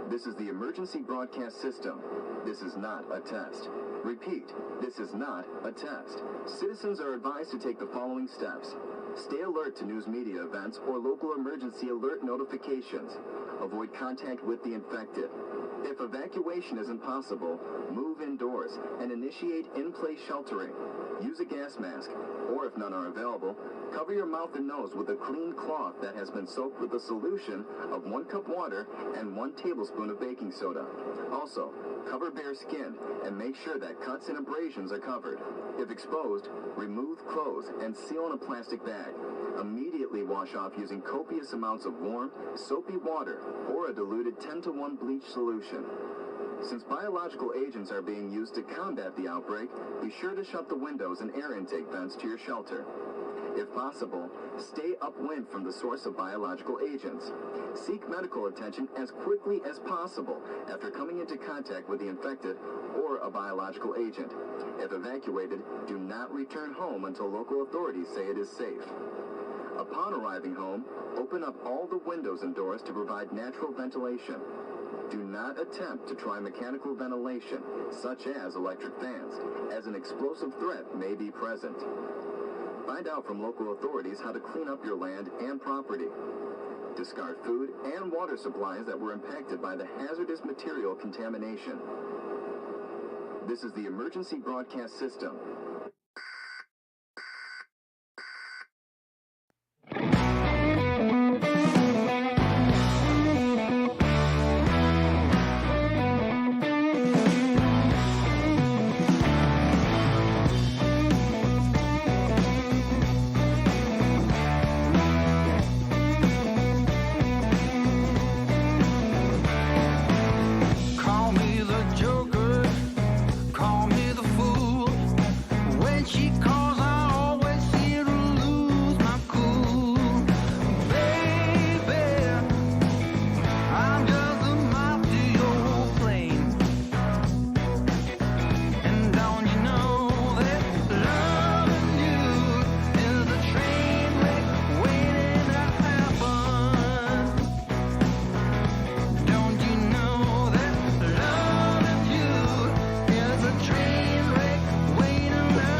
This is the emergency broadcast system. This is not a test. Repeat, this is not a test. Citizens are advised to take the following steps. Stay alert to news media events or local emergency alert notifications. Avoid contact with the infected. If evacuation isn't possible, move indoors and initiate in-place sheltering. Use a gas mask, or if none are available, cover your mouth and nose with a clean cloth that has been soaked with a solution of 1 cup water and 1 tablespoon of baking soda. Also, cover bare skin and make sure that cuts and abrasions are covered. If exposed, remove clothes and seal in a plastic bag. Immediately wash off using copious amounts of warm, soapy water or a diluted 10-to-1 bleach solution. Since biological agents are being used to combat the outbreak, be sure to shut the windows and air intake vents to your shelter. If possible, stay upwind from the source of biological agents. Seek medical attention as quickly as possible after coming into contact with the infected or a biological agent. If evacuated, do not return home until local authorities say it is safe. Upon arriving home, open up all the windows and doors to provide natural ventilation. Do not attempt to try mechanical ventilation, such as electric fans, as an explosive threat may be present. Find out from local authorities how to clean up your land and property. Discard food and water supplies that were impacted by the hazardous material contamination. This is the emergency broadcast system.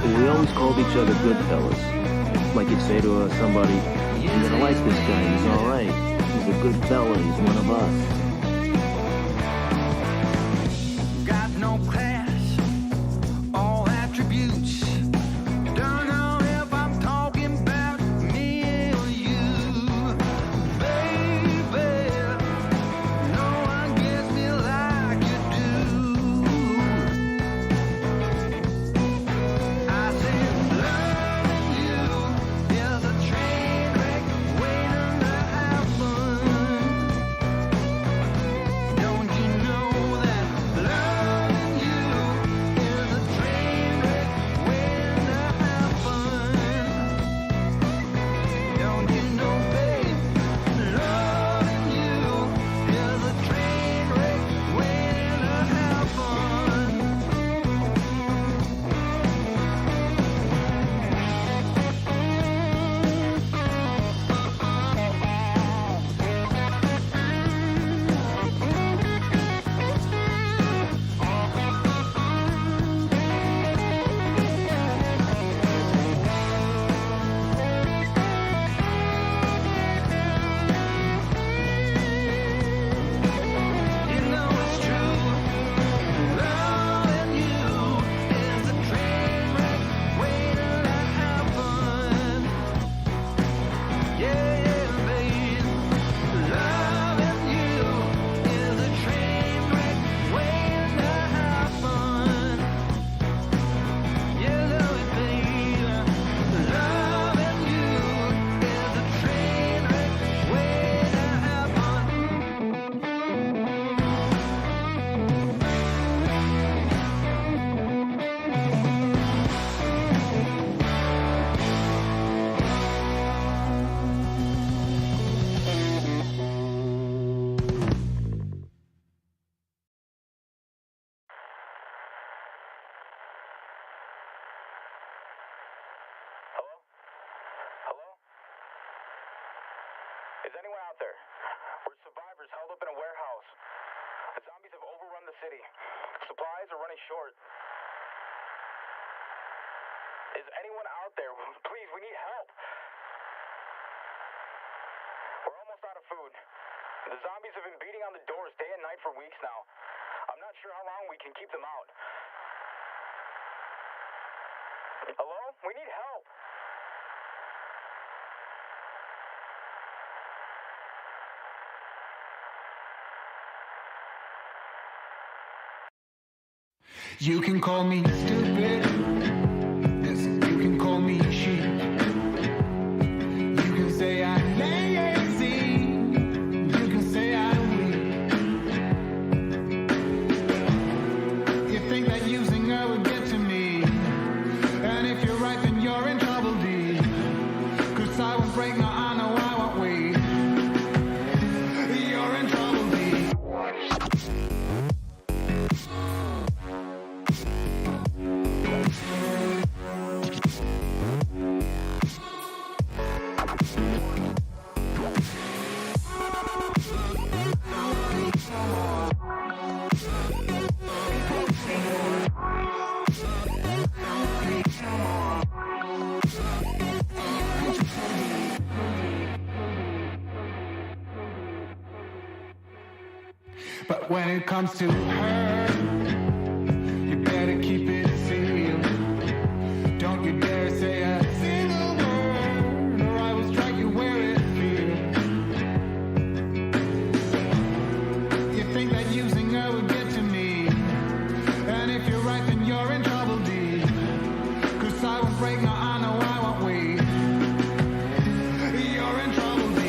We always called each other good fellas. Like you'd say to somebody, "You're gonna like this guy, he's alright. He's a good fella, he's one of us." Got no class, all attributes. Don't know if I'm talking about me or you. Baby, no one gets me like you do. I said loving you is a train wreck waiting to happen. Don't you know that loving you is a train wreck waiting to happen? Don't you know, babe, loving you is a train wreck waiting to happen? You know it's true. Loving you is a train wreck waiting to happen. Yeah, yeah, babe. Loving you is a train wreck waiting to happen. You know it, babe. Loving you is a train wreck waiting to happen. Hello? Hello? Is anyone out there? We're survivors held up in a warehouse. city. Supplies are running short. Is anyone out there? Please, we need help. We're almost out of food. The zombies have been beating on the doors day and night for weeks now. I'm not sure how long we can keep them out. Hello? We need help. You can call me stupid. Yes, you can call me cheap. You can say I'm lazy. You can say I'm weak. You think that using her would get to me. And if you're right, then you're in trouble, D. 'Cause I won't break, no, I know I won't wait. You're in trouble, D. But when it comes to her, you better keep it sealed. Don't you dare say a single word, or I will strike you where it feels. You think that using her would get to me, and if you're right, then you're in trouble, D. 'Cause I won't break, no, I know I won't wait. You're in trouble, D.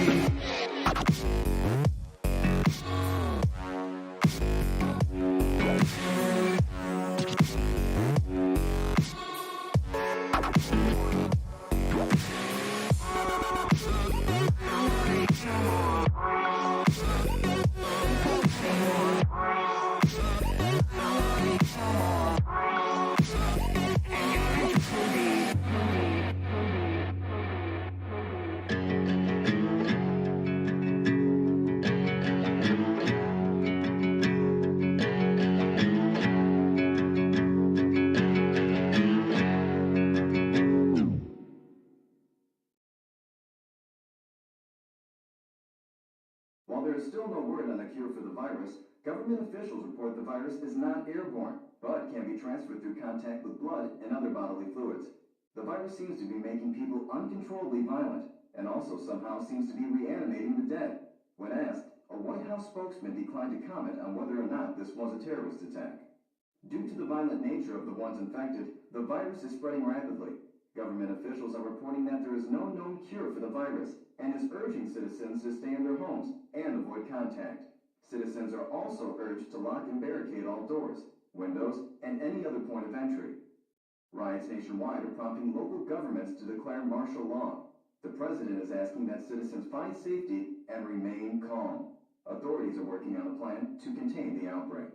While there is still no word on a cure for the virus, government officials report the virus is not airborne, but can be transferred through contact with blood and other bodily fluids. The virus seems to be making people uncontrollably violent, and also somehow seems to be reanimating the dead. When asked, a White House spokesman declined to comment on whether or not this was a terrorist attack. Due to the violent nature of the ones infected, the virus is spreading rapidly. Government officials are reporting that there is no known cure for the virus and is urging citizens to stay in their homes and avoid contact. Citizens are also urged to lock and barricade all doors, windows, and any other point of entry. Riots nationwide are prompting local governments to declare martial law. The president is asking that citizens find safety and remain calm. Authorities are working on a plan to contain the outbreak.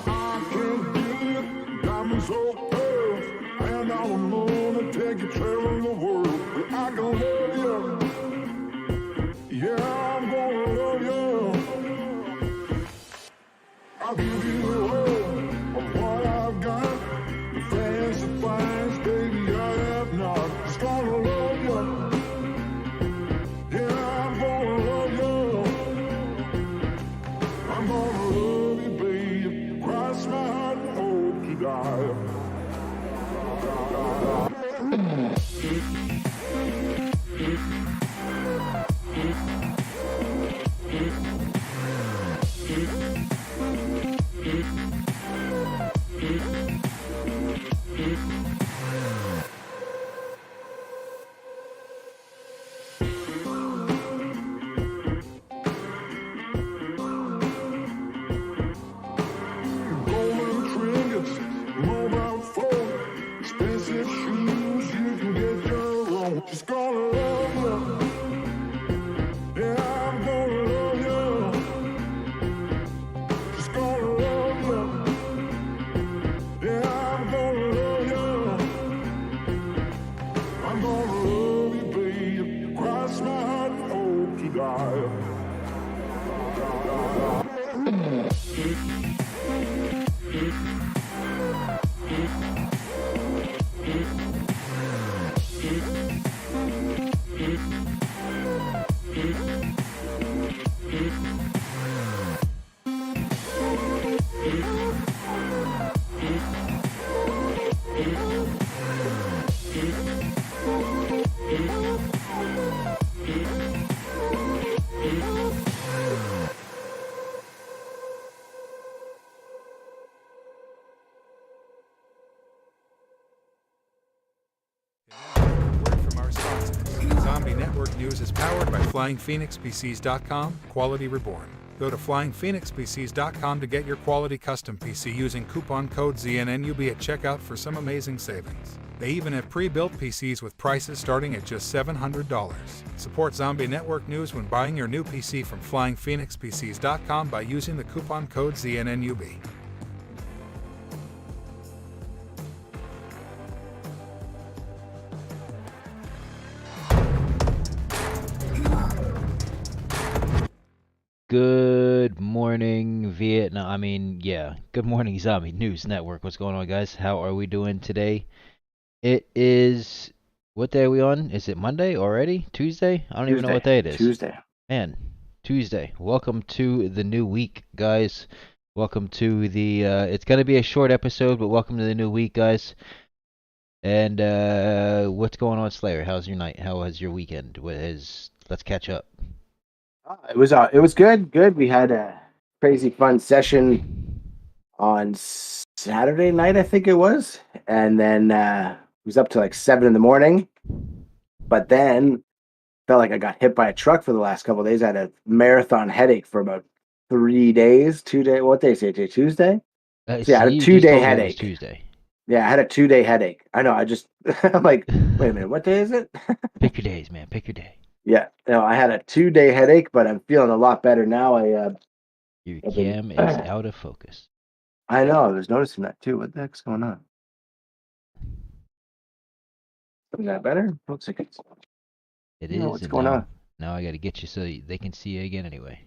I can't get diamonds so pearls, and I'm gonna take you traveling the world. But I can love you, yeah, I'm gonna love you. I'll give you the whole of what I've got, the fancy finds, baby, I have not. Just gonna love you, yeah, I'm gonna love you. I'm gonna love you, baby. Cross my heart and hope to die. Powered by FlyingPhoenixPCs.com, Quality Reborn. Go to FlyingPhoenixPCs.com to get your quality custom PC using coupon code ZNNUB at checkout for some amazing savings. They even have pre-built PCs with prices starting at just $700. Support Zombie Network News when buying your new PC from FlyingPhoenixPCs.com by using the coupon code ZNNUB. Good morning, Vietnam. Good morning, Zombie News Network. What's going on, guys? How are we doing today? It is, what day are we on? Is it Monday already? Tuesday? I don't even know what day it is. Tuesday. Man, Tuesday. Welcome to the new week, guys. Welcome to the, it's going to be a short episode, but welcome to the new week, guys. And, what's going on, Slayer? How's your night? How was your weekend? Let's catch up. It was good. Good. We had a crazy fun session on Saturday night, I think it was, and then it was up to like 7 in the morning. But then felt like I got hit by a truck for the last couple of days. I had a marathon headache for about 3 days. 2 day. What day is it? Tuesday. I had a 2-day headache. Tuesday. Yeah, I had a 2-day headache. I know. I'm like, wait a minute. What day is it? Pick your days, man. Pick your day. Yeah, no, I had a 2-day headache, but I'm feeling a lot better now. Your cam is out of focus. I know, I was noticing that too. What the heck's going on? Is that better? Looks like it's... It is. What's going on? Now I got to get you so they can see you again anyway.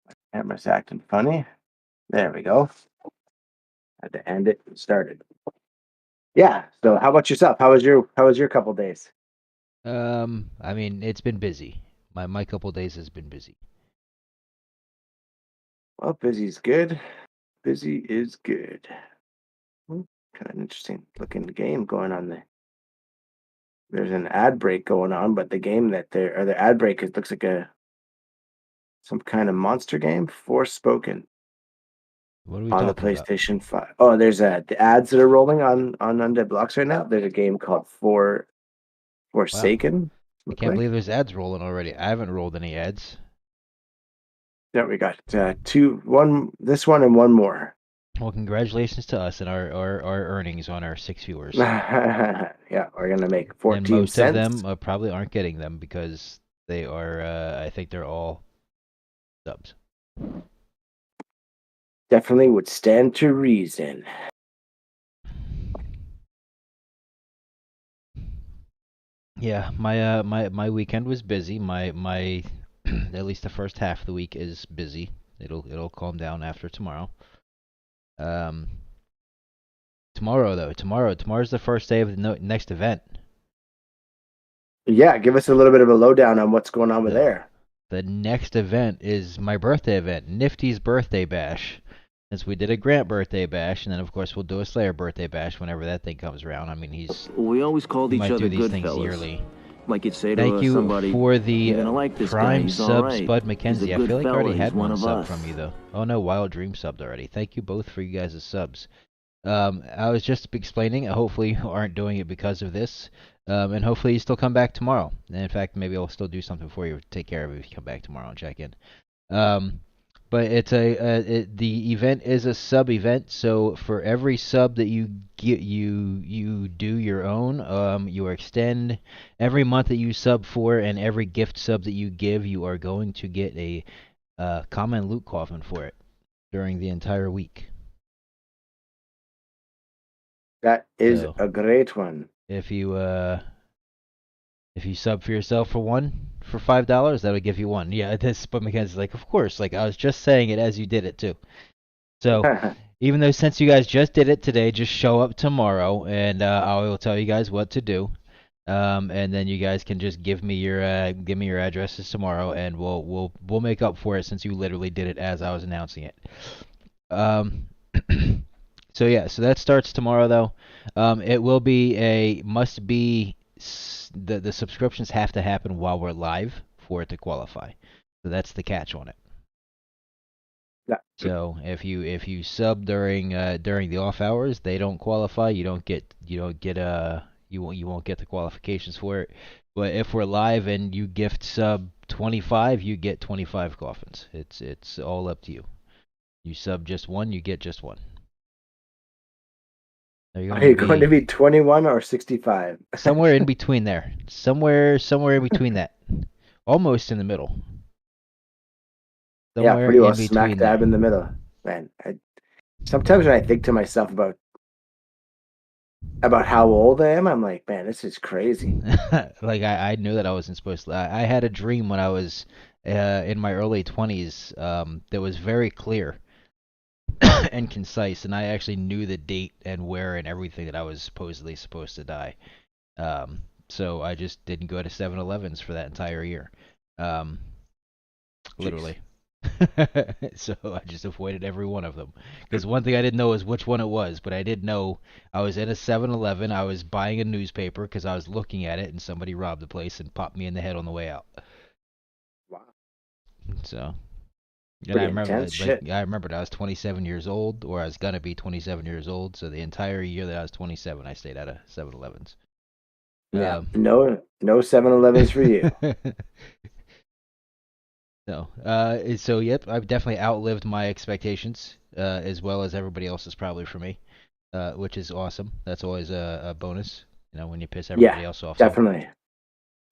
My camera's acting funny. There we go. Had to end it and start it. Yeah. So, how about yourself? How was your couple days? It's been busy. My couple days has been busy. Well, busy's good. Busy is good. Kind of interesting looking game going on there. There's an ad break going on, but the game the ad break, it looks like some kind of monster game. Forspoken. What are we on the talking PlayStation 5. Oh, there's the ads that are rolling on Undead Blocks right now. There's a game called Forsaken. I can't believe there's ads rolling already. I haven't rolled any ads. There we got this one and one more. Well, congratulations to us and our earnings on our 6 viewers. Yeah, we're gonna make 14 and most cents. of them probably aren't getting them because they are. I think they're all subs. Definitely would stand to reason. Yeah, my weekend was busy. My at least the first half of the week is busy. It'll calm down after tomorrow. Tomorrow's the first day of the next event. Yeah, give us a little bit of a lowdown on what's going on with there. The next event is my birthday event, Nifty's Birthday Bash. Since we did a Grant birthday bash, and then of course we'll do a Slayer birthday bash whenever that thing comes around. I mean, We always called each might other do these good things fellas. yearly. Like you'd say to Thank you somebody, for the "You're gonna like this guy, Prime he's all sub, right. Spud He's a McKenzie. I good feel like I fella, already had he's one one of sub us." from you though. Oh no, Wild Dream subbed already. Thank you both for you guys' subs. I was just explaining. Hopefully you aren't doing it because of this. And hopefully you still come back tomorrow. And in fact, maybe I'll still do something for you to take care of it if you come back tomorrow and check in. But it's the event is a sub event, so for every sub that you get, you do your own. You extend every month that you sub for, and every gift sub that you give, you are going to get a common loot coffin for it during the entire week. That is So, a great one. If you sub for yourself for $5, that'll give you one. Yeah, this. But Mackenzie's like, of course. Like I was just saying it as you did it too. So even though since you guys just did it today, just show up tomorrow, and I will tell you guys what to do. And then you guys can just give me your addresses tomorrow, and we'll make up for it since you literally did it as I was announcing it. So yeah, so that starts tomorrow though. It will be the subscriptions have to happen while we're live for it to qualify. So that's the catch on it. Yeah. So if you sub during the off hours, they don't qualify. You don't get you won't get the qualifications for it. But if we're live and you gift sub 25, you get 25 coffins. It's all up to you. You sub just one, you get just one. Are you going to be 21 or 65? Somewhere in between there. Somewhere in between that. Almost in the middle. Yeah, pretty well smack dab in the middle. Man, sometimes when I think to myself about how old I am, I'm like, man, this is crazy. Like I knew that I wasn't supposed to. I had a dream when I was in my early 20s that was very clear and concise, and I actually knew the date and where and everything that I was supposedly supposed to die. So I just didn't go to 7-Elevens for that entire year. Literally. So I just avoided every one of them. Because one thing I didn't know was which one it was, but I did know I was in a 7-Eleven. I was buying a newspaper because I was looking at it, and somebody robbed the place and popped me in the head on the way out. Wow. So, and Pretty intense shit. I remembered I was 27 years old, or I was gonna be 27 years old. So the entire year that I was 27, I stayed out of 7-Elevens. Yeah. No 7-Elevens for you. So yep, I've definitely outlived my expectations, as well as everybody else's probably for me, which is awesome. That's always a bonus, when you piss everybody else off. Definitely.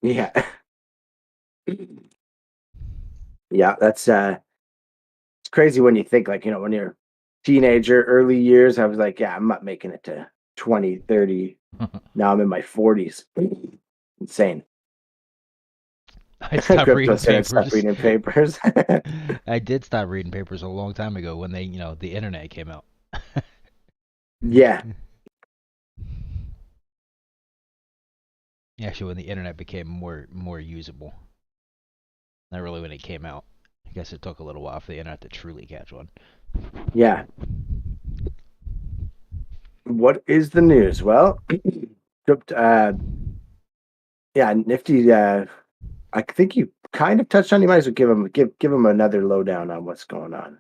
Yeah. Yeah, that's it's crazy when you think when you're a teenager, early years, I was like, yeah, I'm not making it to 20, 30. Now I'm in my 40s. Insane. I stopped reading papers. I did stop reading papers a long time ago when the internet came out. Yeah. Actually, when the internet became more usable. Not really when it came out. I guess it took a little while for the internet to truly catch on. Yeah. What is the news? Well, Nifty. I think you kind of touched on. You might as well give him another lowdown on what's going on.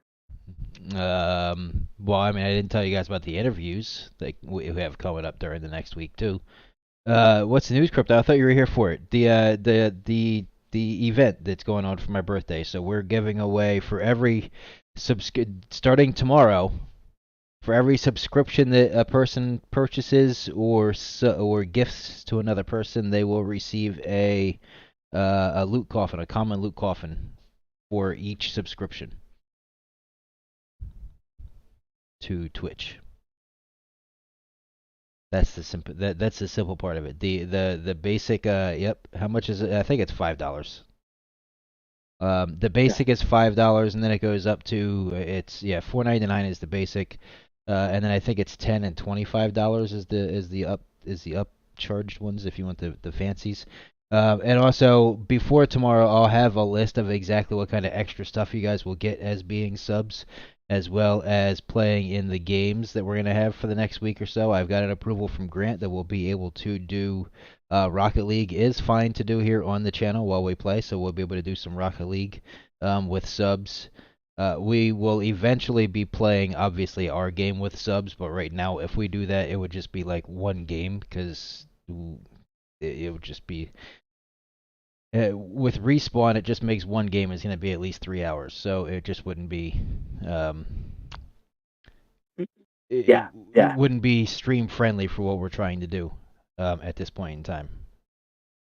Well, I didn't tell you guys about the interviews that we have coming up during the next week too. What's the news, Crypto? I thought you were here for it. The event that's going on for my birthday. So we're giving away for every starting tomorrow. For every subscription that a person purchases or gifts to another person, they will receive a loot coffin, a common loot coffin, for each subscription to Twitch. That's the simple. That's the simple part of it. The basic. Yep. How much is it? I think it's $5. The basic is $5, and then it goes up to $4.99 is the basic, and then I think it's $10 and $25 is the upcharged ones if you want the fancies. And also, before tomorrow, I'll have a list of exactly what kind of extra stuff you guys will get as being subs, as well as playing in the games that we're going to have for the next week or so. I've got an approval from Grant that we'll be able to do Rocket League is fine to do here on the channel while we play, so we'll be able to do some Rocket League with subs. We will eventually be playing, obviously, our game with subs, but right now, if we do that, it would just be like one game, because it would just be... with Respawn, it just makes one game is going to be at least 3 hours, so it just wouldn't be... It wouldn't be stream-friendly for what we're trying to do at this point in time.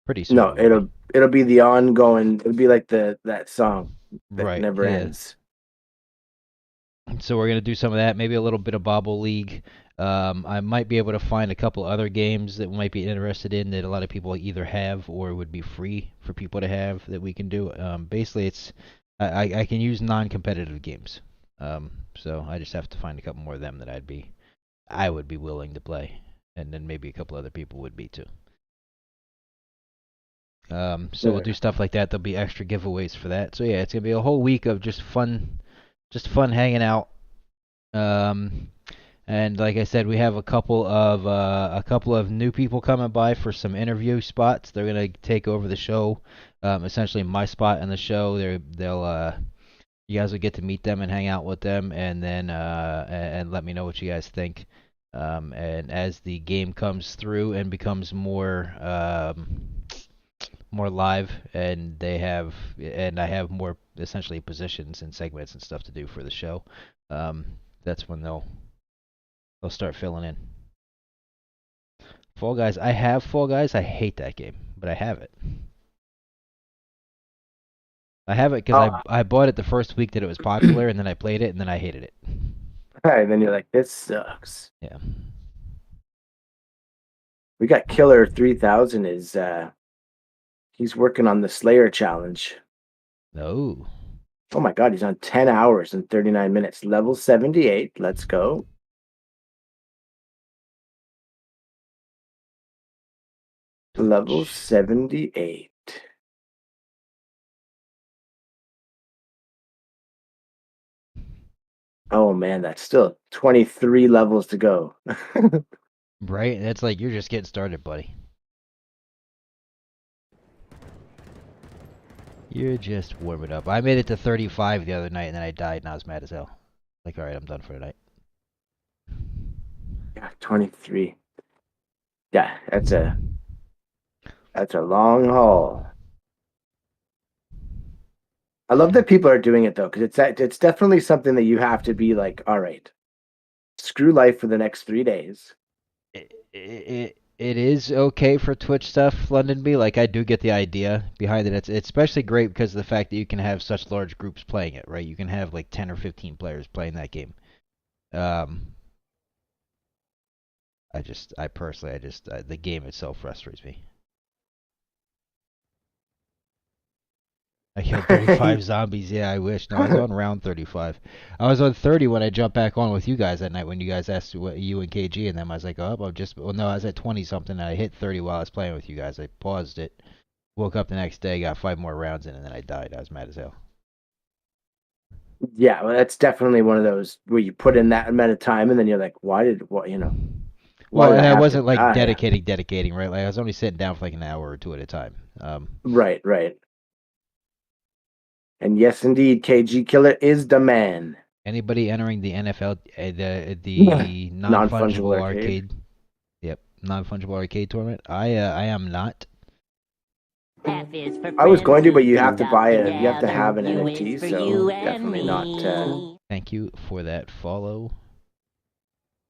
Pretty soon. No, it'll be the ongoing... It'll be like that song that never ends. So we're going to do some of that, maybe a little bit of Bobble League. I might be able to find a couple other games that we might be interested in that a lot of people either have or would be free for people to have that we can do. Basically, it's I can use non-competitive games. So I just have to find a couple more of them that I would be willing to play, and then maybe a couple other people would be too. So we'll do stuff like that. There'll be extra giveaways for that. So yeah, it's gonna be a whole week of just fun hanging out. And like I said, we have a couple of new people coming by for some interview spots. They're gonna take over the show, essentially my spot in the show. You guys will get to meet them and hang out with them, and then and let me know what you guys think. And as the game comes through and becomes more more live, and I have more essentially positions and segments and stuff to do for the show, that's when they'll start filling in. Fall Guys, I have Fall Guys. I hate that game, but I have it. I have it because I bought it the first week that it was popular, and then I played it, and then I hated it. And then you're like, this sucks. Yeah. We got Killer 3000 is he's working on the Slayer challenge. No. Oh my god, he's on 10 hours and 39 minutes. Level 78. Let's go. Level 78. Oh man, that's still 23 levels to go. Right? It's like you're just getting started, buddy. You're just warming up. I made it to 35 the other night, and then I died, and I was mad as hell. Like, all right, I'm done for tonight. Yeah, 23. Yeah, that's a long haul. I love that people are doing it though, because it's definitely something that you have to be like, all right, screw life for the next 3 days. It is okay for Twitch stuff, London B. Like, I do get the idea behind it. It's especially great because of the fact that you can have such large groups playing it, right? You can have like 10 or 15 players playing that game. I personally, the game itself frustrates me. I killed 35 zombies. Yeah, I wish. No, I was on round 35. I was on 30 when I jumped back on with you guys that night when you guys asked what you and KG and them. I was like, oh, no, I was at 20 something and I hit 30 while I was playing with you guys. I paused it, woke up the next day, got 5 more rounds in, and then I died. I was mad as hell. Yeah, well, that's definitely one of those where you put in that amount of time and then you're like, why did Well, and I wasn't like dedicating, right? Like I was only sitting down for like an hour or two at a time. Right. And yes, indeed, KG Killer is the man. Anybody entering the NFL, the non-fungible arcade? Yep, non-fungible arcade tournament. I am not. I was going to, but you have to have an NFT, so definitely not. Thank you for that follow,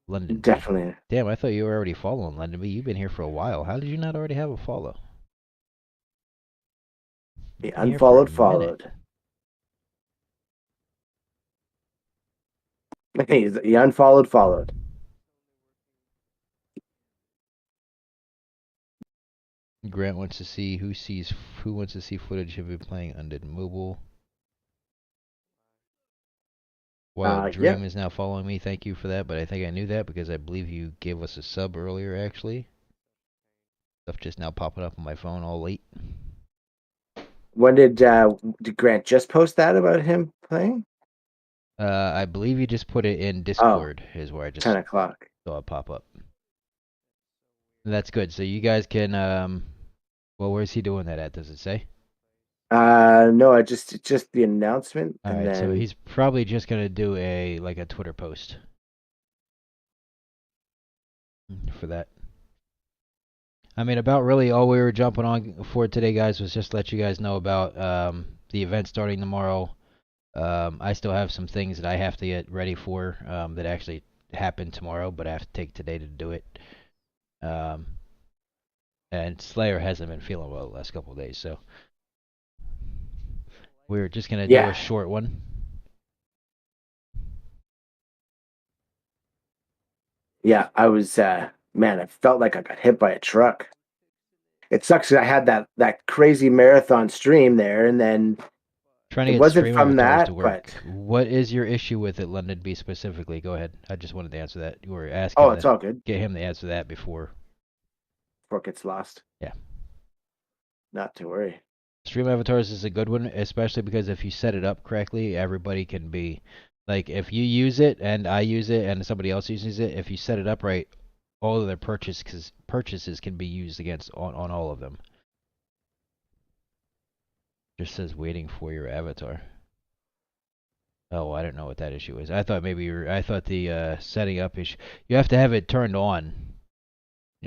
London. Definitely. Damn, I thought you were already following London, but you've been here for a while. How did you not already have a follow? The unfollowed followed. The unfollowed followed. Grant wants to see who wants to see footage of him playing Undead Mobile. Wild Dream is now following me. Thank you for that, but I think I knew that because I believe you gave us a sub earlier, actually. Stuff just now popping up on my phone all late. When did Grant just post that about him playing? I believe you just put it in Discord, is where I just 10 o'clock. saw it pop up. That's good. So you guys can, well, where's he doing that at? Does it say? No, just the announcement. All right, so he's probably just gonna do a Twitter post for that. I mean, about really all we were jumping on for today, guys, was just let you guys know about the event starting tomorrow. I still have some things that I have to get ready for that actually happen tomorrow, but I have to take today to do it. And Slayer hasn't been feeling well the last couple of days, so we're just gonna do a short one. Yeah, I was man, I felt like I got hit by a truck. It sucks that I had that crazy marathon stream there, and then trying to get wasn't from that. But what is your issue with it, London B specifically? Go ahead. I just wanted to answer that. You were asking. Oh, it's all good. Get him to answer that before it gets lost. Yeah. Not to worry. Stream avatars is a good one, especially because if you set it up correctly, everybody can be like, if you use it and I use it and somebody else uses it, if you set it up right, all of their purchases can be used against on all of them. Just says waiting for your avatar. Oh, I don't know what that issue is. I thought maybe I thought the setting up issue. You have to have it turned on.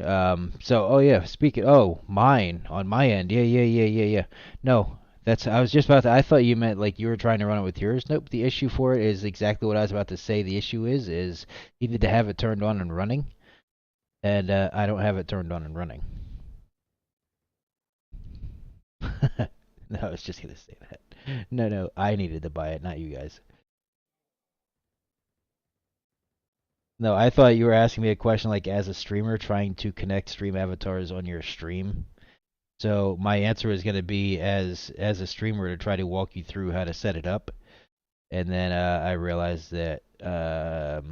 Oh yeah, mine on my end. Yeah. No, I was just about to. I thought you meant like you were trying to run it with yours. Nope. The issue for it is exactly what I was about to say. The issue is you need to have it turned on and running, and I don't have it turned on and running. No, I was just gonna say that. No, I needed to buy it, not you guys. No, I thought you were asking me a question like as a streamer trying to connect stream avatars on your stream. So my answer is going to be as a streamer to try to walk you through how to set it up. And then I realized that the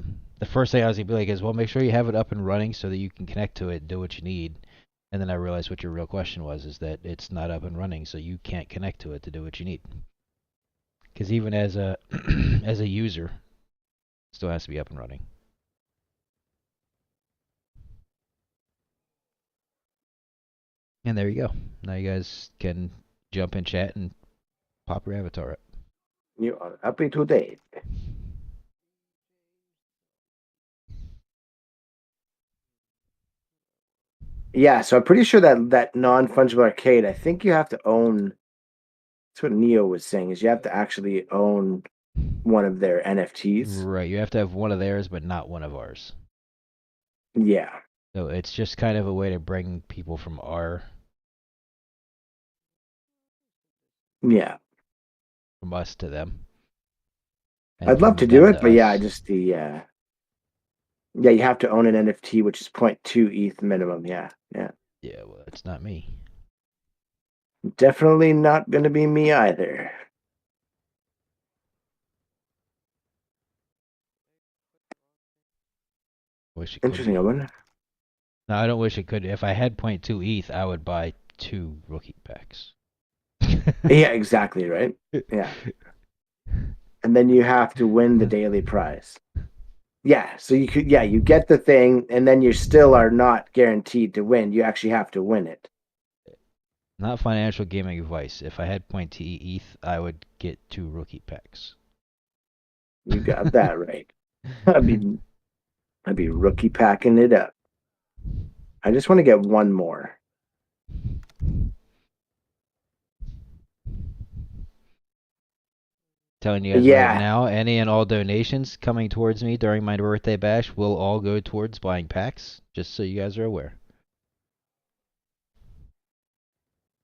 first thing I was going to be like is, well, make sure you have it up and running so that you can connect to it and do what you need. And then I realized what your real question was, is that it's not up and running, so you can't connect to it to do what you need. Because even as a as a user, it still has to be up and running. And there you go. Now you guys can jump in chat and pop your avatar up. You are happy today. Yeah, so I'm pretty sure that non-fungible arcade, I think you have to own. That's what Neo was saying, is you have to actually own one of their NFTs. Right, you have to have one of theirs, but not one of ours. Yeah. So it's just kind of a way to bring people from from us to them. I'd love to do it, but yeah, just the you have to own an NFT, which is 0.2 ETH minimum. Yeah. Yeah, well, it's not me. Definitely not going to be me either. Wish it Interesting, Owen. No, I don't wish it could. If I had 0.2 ETH, I would buy 2 rookie packs. Yeah, exactly, right? Yeah. And then you have to win the daily prize. Yeah, so you get the thing, and then you still are not guaranteed to win. You actually have to win it. Not financial gaming advice. If I had 0.2 ETH, I would get 2 rookie packs. You got that right. I'd be rookie packing it up. I just want to get one more. Telling you guys right now, any and all donations coming towards me during my birthday bash will all go towards buying packs, just so you guys are aware.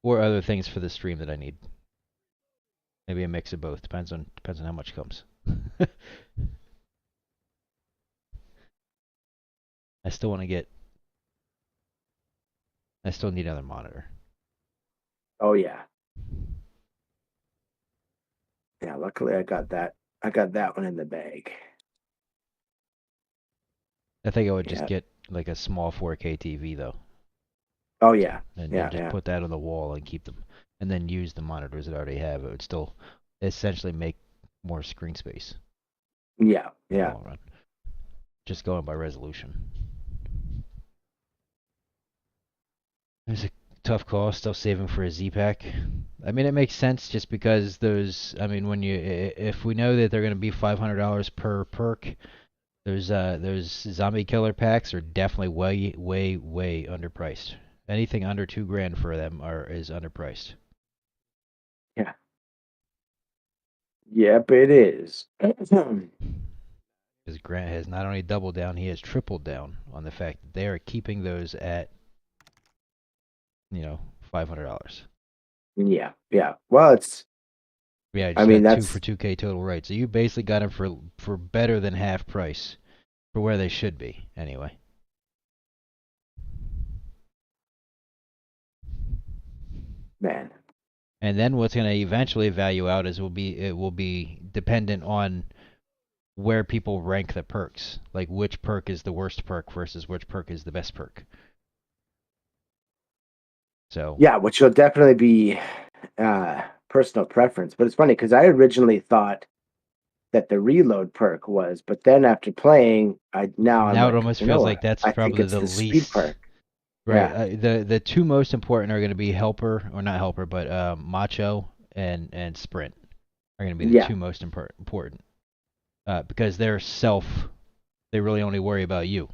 Or other things for the stream that I need. Maybe a mix of both. Depends on how much comes. I still need another monitor. Oh yeah. Yeah, luckily I got that one in the bag. I think I would just get like a small 4K TV though. Oh yeah. And just put that on the wall and keep them, and then use the monitors that I already have. It would still essentially make more screen space. Yeah. Just going by resolution. There's a tough call. Still saving for a Z-Pack. I mean, it makes sense just because those. I mean, if we know that they're going to be $500 per perk, those zombie killer packs are definitely way underpriced. Anything under $2,000 for them is underpriced. Yeah. Yep, it is. Because Grant has not only doubled down, he has tripled down on the fact that they are keeping those at, $500. Yeah. Well, it's. Yeah, I mean, that's 2 for 2K total, right? So you basically got them for better than half price for where they should be, anyway. Man. And then what's going to eventually value out it will be dependent on where people rank the perks, like which perk is the worst perk versus which perk is the best perk. So yeah, which will definitely be personal preference. But it's funny because I originally thought that the reload perk was, but then after playing, now it almost feels like that's probably the least speed perk. Right. Yeah. The 2 most important are going to be Macho and Sprint are going to be the 2 most important. because they really only worry about you.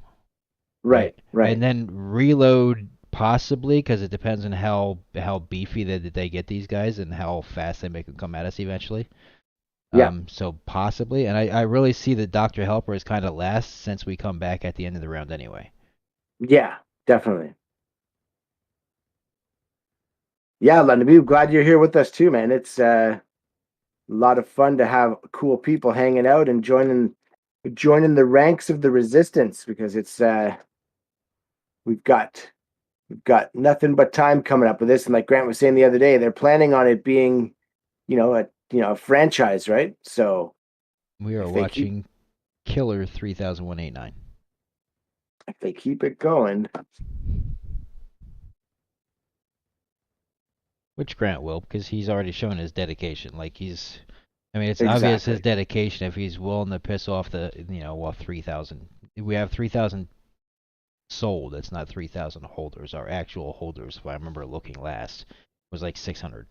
Right. And then reload possibly, because it depends on how beefy they get these guys and how fast they make them come at us eventually. Yeah. So possibly, and I really see that Dr. Helper is kind of last since we come back at the end of the round anyway. Yeah, definitely. Yeah, London, I'm glad you're here with us too, man. It's a lot of fun to have cool people hanging out and joining the ranks of the resistance, because it's we've got nothing but time coming up with this. And like Grant was saying the other day, they're planning on it being, a franchise, right? So We are watching Killer 300189. if they keep it going. Which Grant will, because he's already shown his dedication. Like it's obvious his dedication if he's willing to piss off 3,000. We have 3,000 sold. It's not 3,000 holders. Our actual holders, if I remember looking last, was like 600.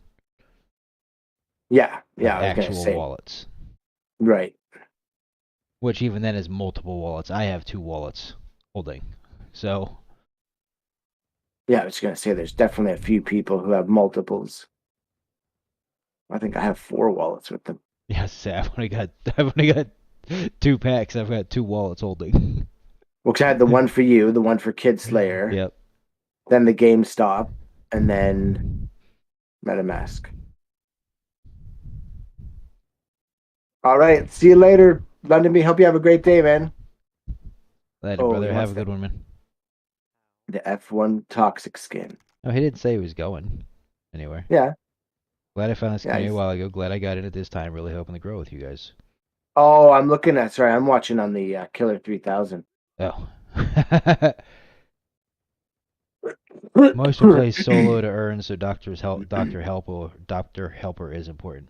Yeah, I was actual gonna say. wallets. Right. Which even then is multiple wallets. I have 2 wallets holding. So. Yeah, I was gonna say there's definitely a few people who have multiples. I think I have 4 wallets with them. Yes, I've only got 2 packs. I've got 2 wallets holding. Well, 'cause I had the one for you, the one for Kid Slayer. Yep. Then the GameStop, and then MetaMask. All right, see you later, London B. Hope you have a great day, man. Later, brother. Have a good one, man. The F1 Toxic skin. Oh, he didn't say he was going anywhere. Yeah. Glad I found this canoe a while ago. Glad I got in at this time. Really hoping to grow with you guys. Oh, I'm watching on the Killer 3000. Oh. Most will play solo to earn, so Dr. Helper is important.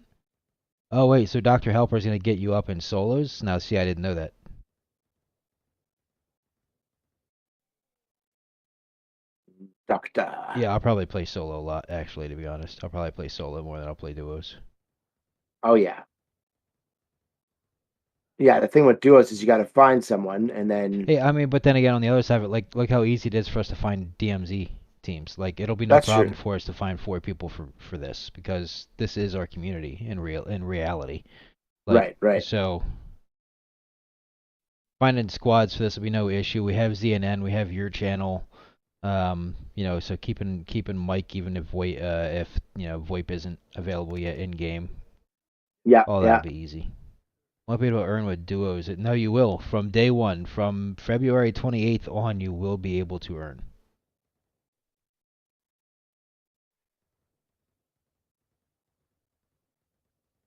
Oh wait, so Dr. Helper is gonna get you up in solos? Now see, I didn't know that. Doctor. Yeah, I'll probably play solo a lot, actually, to be honest. I'll probably play solo more than I'll play duos. Oh yeah. Yeah, the thing with duos is you got to find someone, and then. Hey, I mean, but then again, on the other side of it, like, look how easy it is for us to find DMZ teams. Like, it'll be no problem for us to find 4 people for this, because this is our community in reality. Like, right. So finding squads for this will be no issue. We have ZNN, we have your channel. So keeping Mike, even if VoIP isn't available yet in game. Yeah. All that'll be easy. Won't be able to earn with duos. No, you will. From day one, from February 28th on, you will be able to earn.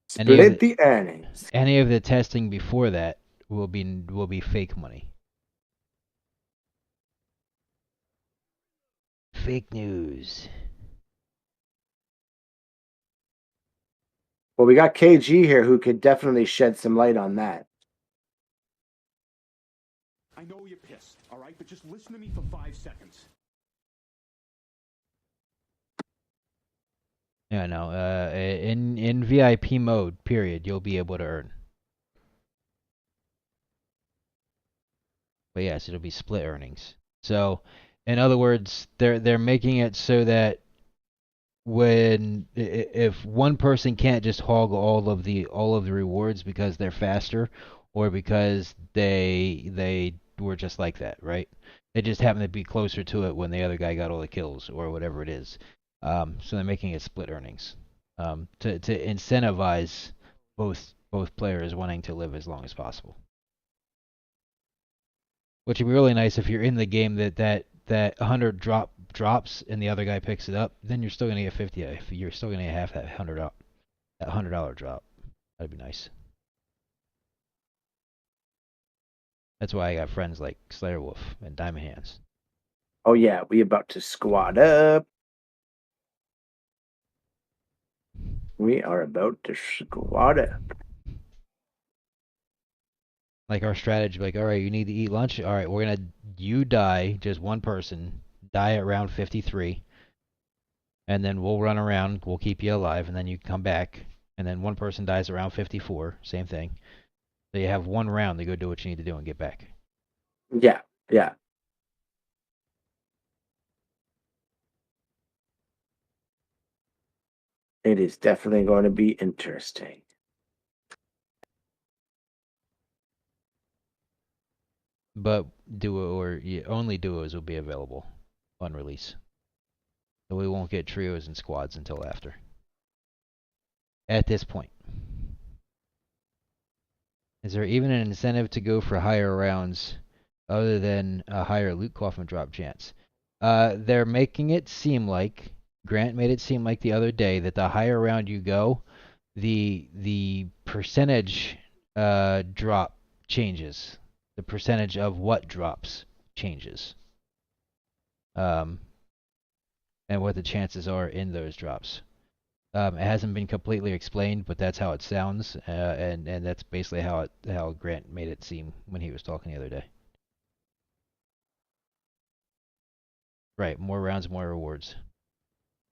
Split the earnings. Any of the testing before that will be fake money. Fake news. Well, we got KG here who could definitely shed some light on that. I know you're pissed, all right? But just listen to me for 5 seconds. Yeah, no. In VIP mode, period, you'll be able to earn. But yes, it'll be split earnings. So, in other words, they're making it so that if one person can't just hog all of the rewards because they're faster or because they were just like that, right? They just happen to be closer to it when the other guy got all the kills or whatever it is. So they're making it split earnings to incentivize both players wanting to live as long as possible. Which would be really nice if you're in the game that 100 drops and the other guy picks it up, then you're still gonna get 50. If you're still gonna have that $100 drop, that'd be nice. That's why I got friends like Slayer Wolf and Diamond Hands. Oh yeah, we about to squad up. We are about to squad up. Like our strategy, like, all right, you need to eat lunch. All right, you die, just one person, die at round 53. And then we'll run around, we'll keep you alive, and then you come back. And then one person dies around 54, same thing. So you have 1 round to go do what you need to do and get back. Yeah, yeah. It is definitely going to be interesting. But only duos will be available on release. So we won't get trios and squads until after. At this point. Is there even an incentive to go for higher rounds other than a higher loot coffin drop chance? They're making it seem like, Grant made it seem like the other day, that the higher round you go, the percentage drop changes. The percentage of what drops changes. And what the chances are in those drops. It hasn't been completely explained, but that's how it sounds, and that's basically how Grant made it seem when he was talking the other day. Right, more rounds, more rewards.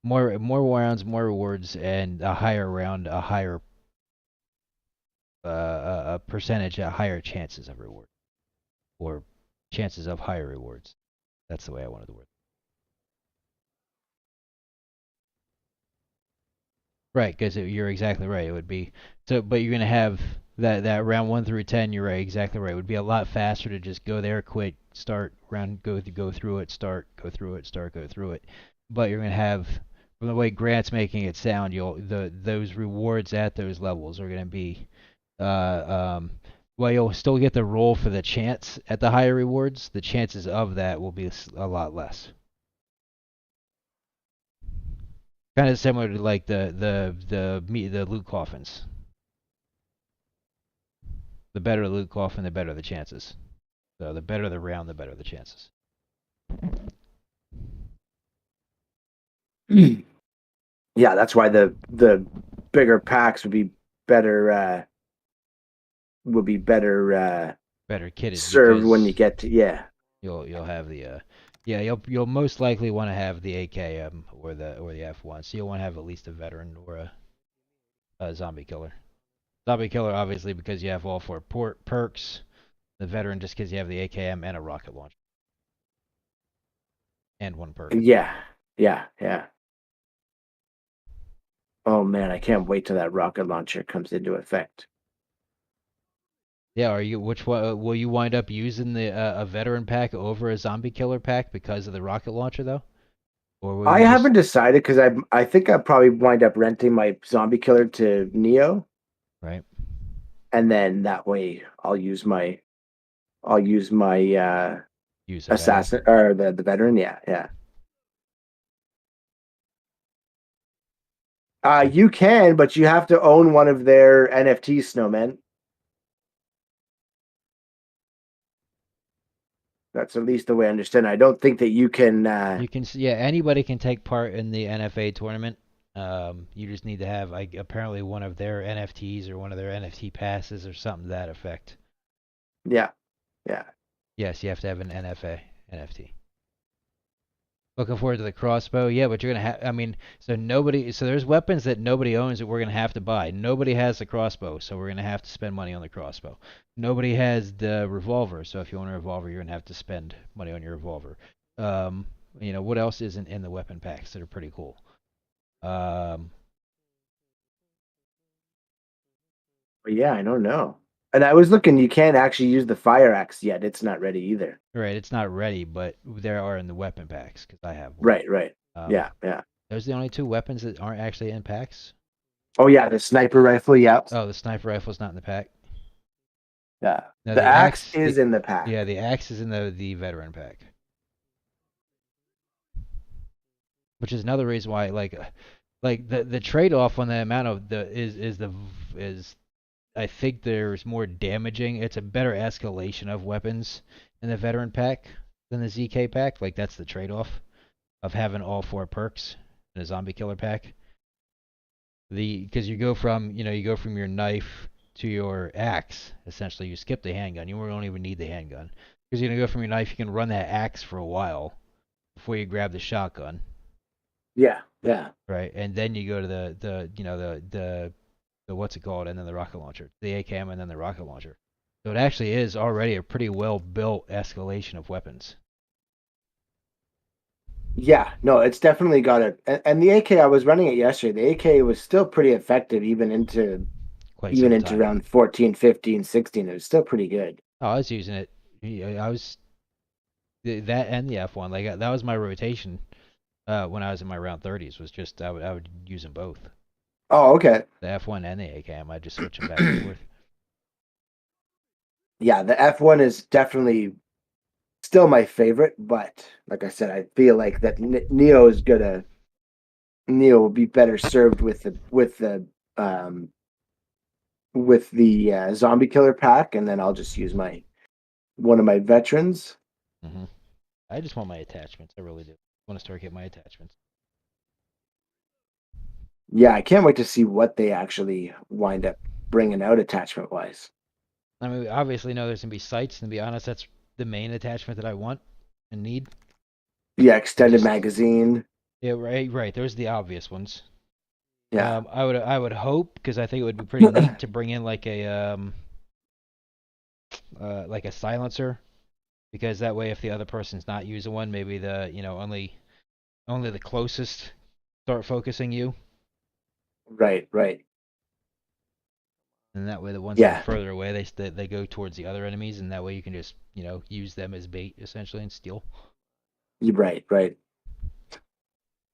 More rounds, more rewards, and a higher round, a higher a percentage, a higher chances of reward, or chances of higher rewards. That's the way I wanted to word it. Right, because you're exactly right. It would be so, but you're gonna have that round 1 through 10. You're right, exactly right. It would be a lot faster to just go there, quit, start round, go through it, start, go through it, start, go through it. But you're gonna have, from the way Grant's making it sound, those rewards at those levels are gonna be, well, you'll still get the roll for the chance at the higher rewards. The chances of that will be a lot less. Kind of similar to like the loot coffins. The better the loot coffin, the better the chances. So the better the round, the better the chances. Yeah, that's why the bigger packs would be better. Better kitted. Served when you get to You'll have the you'll most likely want to have the AKM or the F1. So you'll want to have at least a veteran or a zombie killer. Zombie killer obviously because you have all 4 perks. The veteran just because you have the AKM and a rocket launcher. And 1 perk. Yeah. Oh man, I can't wait till that rocket launcher comes into effect. Yeah, which one will you wind up using a veteran pack over a zombie killer pack because of the rocket launcher though? Or I haven't decided because I think I'll probably wind up renting my zombie killer to Neo. Right. And then that way I'll use my assassin or the veteran. Yeah. You can, but you have to own one of their NFT snowmen. That's at least the way I understand it. I don't think that you can. Anybody can take part in the NFA tournament. You just need to have apparently one of their NFTs or one of their NFT passes or something to that effect. Yeah. Yes, you have to have an NFT. Looking forward to the crossbow. Yeah, but you're gonna have. So there's weapons that nobody owns that we're gonna have to buy. Nobody has the crossbow, so we're gonna have to spend money on the crossbow. Nobody has the revolver, so if you want a revolver, you're gonna have to spend money on your revolver. What else isn't in the weapon packs that are pretty cool? Yeah, I don't know. And I was looking, you can't actually use the fire axe yet. It's not ready either. Right, it's not ready, but there are in the weapon packs because I have one. Right. Yeah. Those are the only 2 weapons that aren't actually in packs. Oh yeah, the sniper rifle. Yeah. Oh, the sniper rifle's not in the pack. Yeah. No, the axe is in the pack. Yeah, the axe is in the veteran pack. Which is another reason why, like the trade-off on the amount of is I think there's more damaging. It's a better escalation of weapons in the veteran pack than the ZK pack. Like that's the trade-off of having all 4 perks in a zombie killer pack. Because you go from your knife to your axe. Essentially, you skip the handgun. You don't even need the handgun because you're gonna go from your knife. You can run that axe for a while before you grab the shotgun. Yeah. Right, and then you go to the what's it called, and then the rocket launcher, the AKM, and then the rocket launcher. So it actually is already a pretty well built escalation of weapons. Yeah, no, it's definitely got it. And the AK, I was running it yesterday. The AK was still pretty effective Quite even some into time. round 14, 15, 16. It was still pretty good. Oh, I was using it. I was that and the F1. Like that was my rotation. When I was in my round 30s, was just I would use them both. Oh, okay. The F1 and the AKM. I just switch them back and forth. Yeah, the F1 is definitely still my favorite, but like I said, I feel like that Neo will be better served um with the zombie killer pack, and then I'll just use my one of my veterans. Hmm. I just want my attachments. I really do. I want to start getting my attachments. Yeah, I can't wait to see what they actually wind up bringing out attachment wise. I mean, we obviously know there's gonna be sights, and to be honest, that's the main attachment that I want and need. Yeah, extended Just magazine. yeah, right. Those are the obvious ones. Yeah. I would hope because I think it would be pretty neat to bring in like a silencer, because that way if the other person's not using one, maybe the only the closest start focusing you, Right, right. and that way the ones that are Yeah, further away they go towards the other enemies, and that way you can just use them as bait essentially and steal. you're right, right.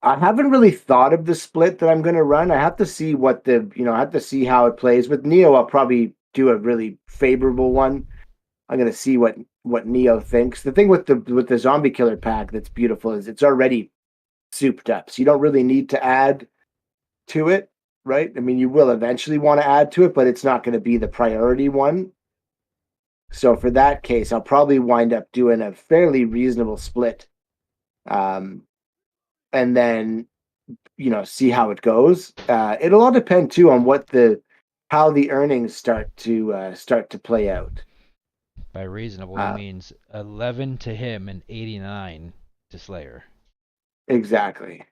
I haven't really thought of the split that I'm going to run. I have to see I have to see how it plays. With Neo, I'll probably do a really favorable one. I'm going to see what Neo thinks. The thing with the zombie killer pack that's beautiful is it's already souped up. So you don't really need to add to it, right? I mean, you will eventually want to add to it, but it's not going to be the priority one. So for that case, I'll probably wind up doing a fairly reasonable split. Um, and then see how it goes. It'll all depend too on how the earnings start to play out. By reasonable, he Uh, means 11 to him and 89 to Slayer. exactly.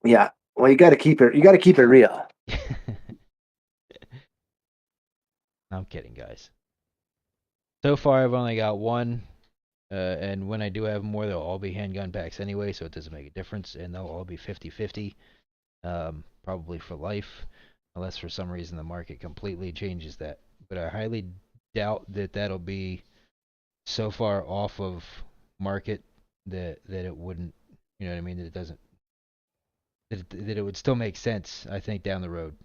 Yeah. Well, you got to keep it. You got to keep it real. I'm kidding, guys. So far, I've only got one, and when I do have more, they'll all be handgun packs anyway, so it doesn't make a difference, and they'll all be 50-50, probably for life, unless for some reason the market completely changes that. But I highly doubt that that'll be so far off of market that it wouldn't, you know what I mean, that it doesn't, that it would still make sense, I think, down the road,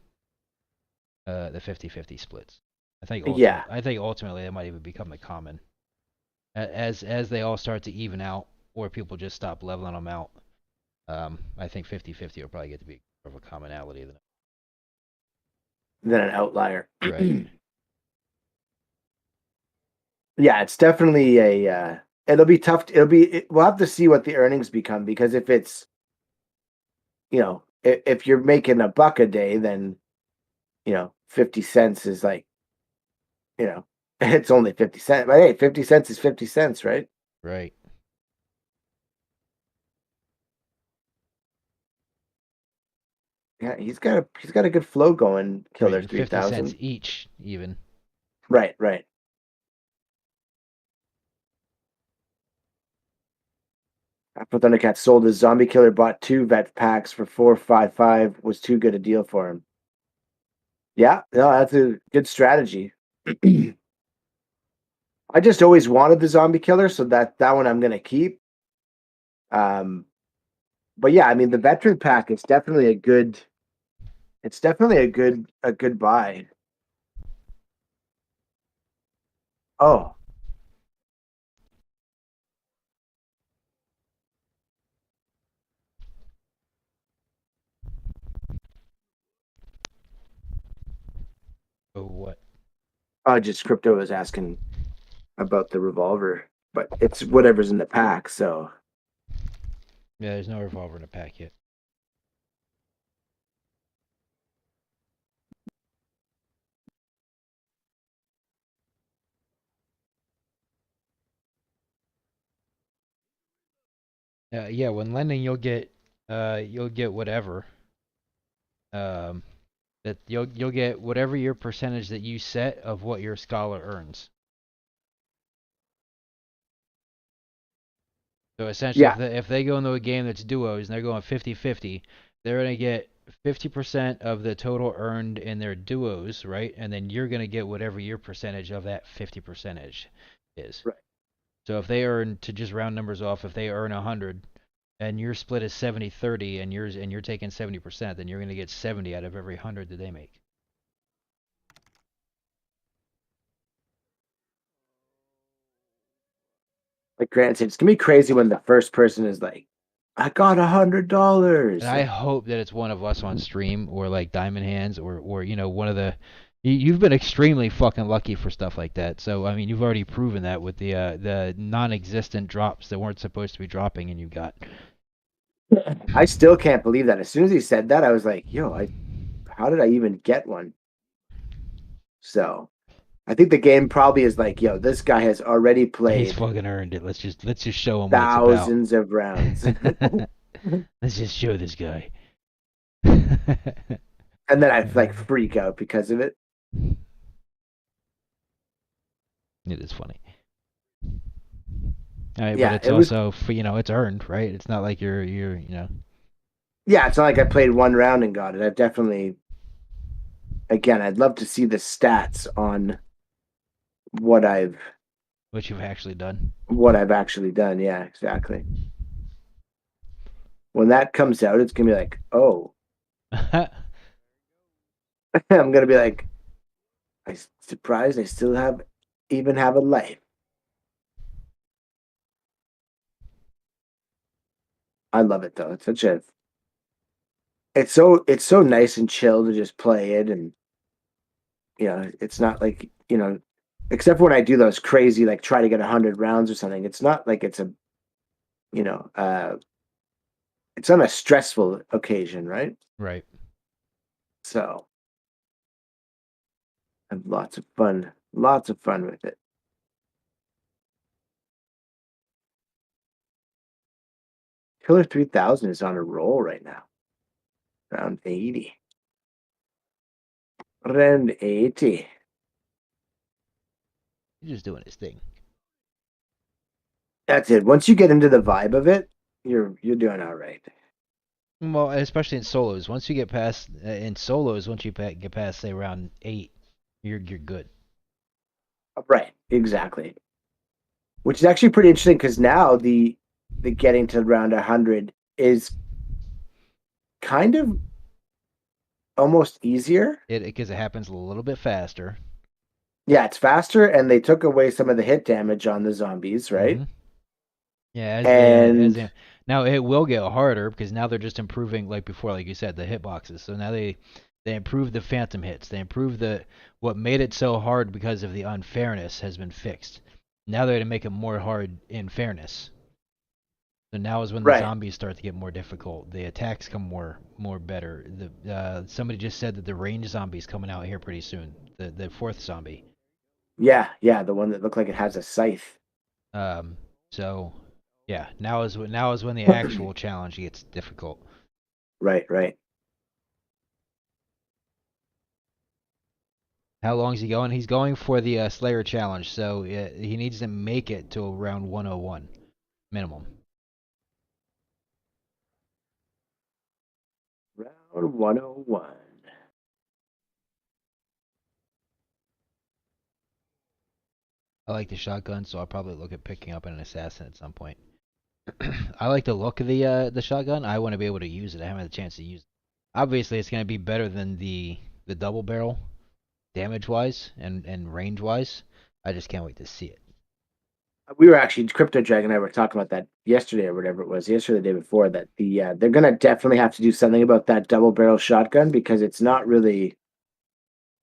the 50-50 splits. Yeah. I think ultimately it might even become the common as they all start to even out, or people just stop leveling them out. I think 50-50 will probably get to be more of a commonality than Then an outlier. right. Yeah, it's definitely a. It'll be tough. We'll have to see what the earnings become, because if it's, if you're making a buck a day, then 50 cents is like, it's only 50 cents. But hey, 50 cents is 50 cents, right? Right. Yeah, he's got a good flow going. Right. Killer And 50 cents 3000. each, even. Right, right. Afro Thundercat sold his Zombie Killer, bought 2 vet packs for 455. Was too good a deal for him. Yeah, no, that's a good strategy. I just always wanted the Zombie Killer, so that one I'm gonna keep. Um, but yeah, I mean the veteran pack is definitely a good. It's definitely a good buy. Oh, Oh, what? just Crypto was asking about the revolver, but it's whatever's in the pack. So Yeah, there's no revolver in the pack yet. Yeah, when lending, you'll get whatever. Um, That you'll get whatever your percentage that you set of what your scholar earns. So essentially, Yeah. if they go into a game that's duos and they're going 50-50, they're going to get 50% of the total earned in their duos, right? And then you're going to get whatever your percentage of that 50 percentage is. Right. So if they earn, to just round numbers off, if they earn 100 and your split is 70-30 and you're taking 70%, then you're going to get 70 out of every 100 that they make. Like Grant said, it's gonna be crazy when the first person is like, "I got $100." And I hope that it's one of us on stream or like Diamond Hands or you know, one of the you've been extremely fucking lucky for stuff like that. So I mean, you've already proven that with the non-existent drops that weren't supposed to be dropping and you got. I still can't believe that. As soon as he said that, I was like, "Yo, how did I even get one?" So, I think the game probably is like, "Yo, this guy has already He's played fucking earned it. Let's just show him thousands of rounds." what it's about. Let's just show this guy. And then I like freak out because of it. It is funny. But Yeah, it's it was- also it's earned, right? It's not like you're Yeah, it's not like I played one round and got it. I've definitely, again, I'd love to see the stats on what you've actually done. actually done. Yeah, exactly. When that comes out, it's gonna be like, oh, I'm gonna be like, I'm surprised I still even have a life. I love it though. It's so nice and chill to just play it, and it's not like except for when I do those crazy like try to get 100 rounds or something. It's not like it's a it's on a stressful occasion, right? Right. So I have lots of fun with it. Killer 3000 is on a roll right now. Round 80. Round 80. He's just doing his thing. That's it. Once you get into the vibe of it, you're doing all right. Well, especially in solos. Once you get past once you get past say round 8, you're good. Right, exactly. Which is actually pretty interesting because now the getting to round 100 is kind of almost easier. Because it happens a little bit faster. Yeah, it's faster, and they took away some of the hit damage on the zombies, right? Mhm. Yeah, now it will get harder because now they're just improving, like before, like you said, the hitboxes. So now they improve the phantom hits. They improve what made it so hard because of the unfairness has been fixed. Now they're going to make it more hard in fairness. So now is when the zombies start to get more difficult. The attacks come more better. Somebody just said that the range zombie's coming out here pretty soon. The fourth zombie. Yeah, the one that looked like it has a scythe. So yeah, now is when the actual challenge gets difficult. Right. How long is he going? He's going for the Slayer challenge, so he needs to make it to round 101 minimum. Round 101. I like the shotgun, so I'll probably look at picking up an assassin at some point. I like the look of the shotgun. I want to be able to use it. I haven't had a chance to use it. Obviously, it's going to be better than the double barrel, damage-wise and range-wise. I just can't wait to see it. We were actually, Crypto Dragon and I were talking about that yesterday or whatever it was, yesterday or the day before, that they're going to definitely have to do something about that double barrel shotgun because it's not really,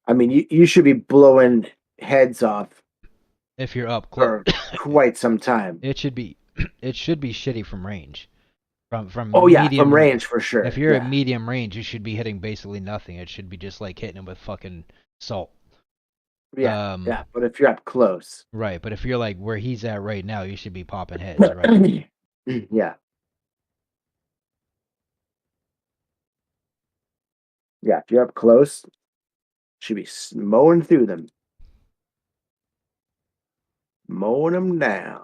I mean, you should be blowing heads off if you're up close for quite some time. It should be shitty from range. From medium, from range for sure. If you're at medium range, you should be hitting basically nothing. It should be just like hitting him with fucking salt. Yeah, but if you're up close. Right, but if you're like where he's at right now, you should be popping heads, right? Yeah. Yeah, if you're up close, should be mowing through them. Mowing them down.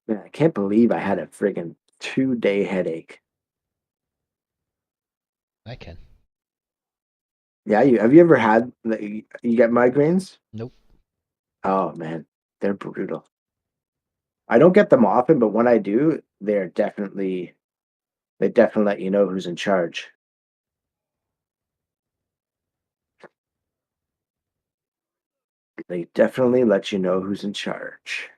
Man, I can't believe I had a friggin' 2-day headache. I can. Yeah, have you ever had you get migraines? Nope. Oh man, they're brutal. I don't get them often, but when I do, they definitely let you know who's in charge. They definitely let you know who's in charge.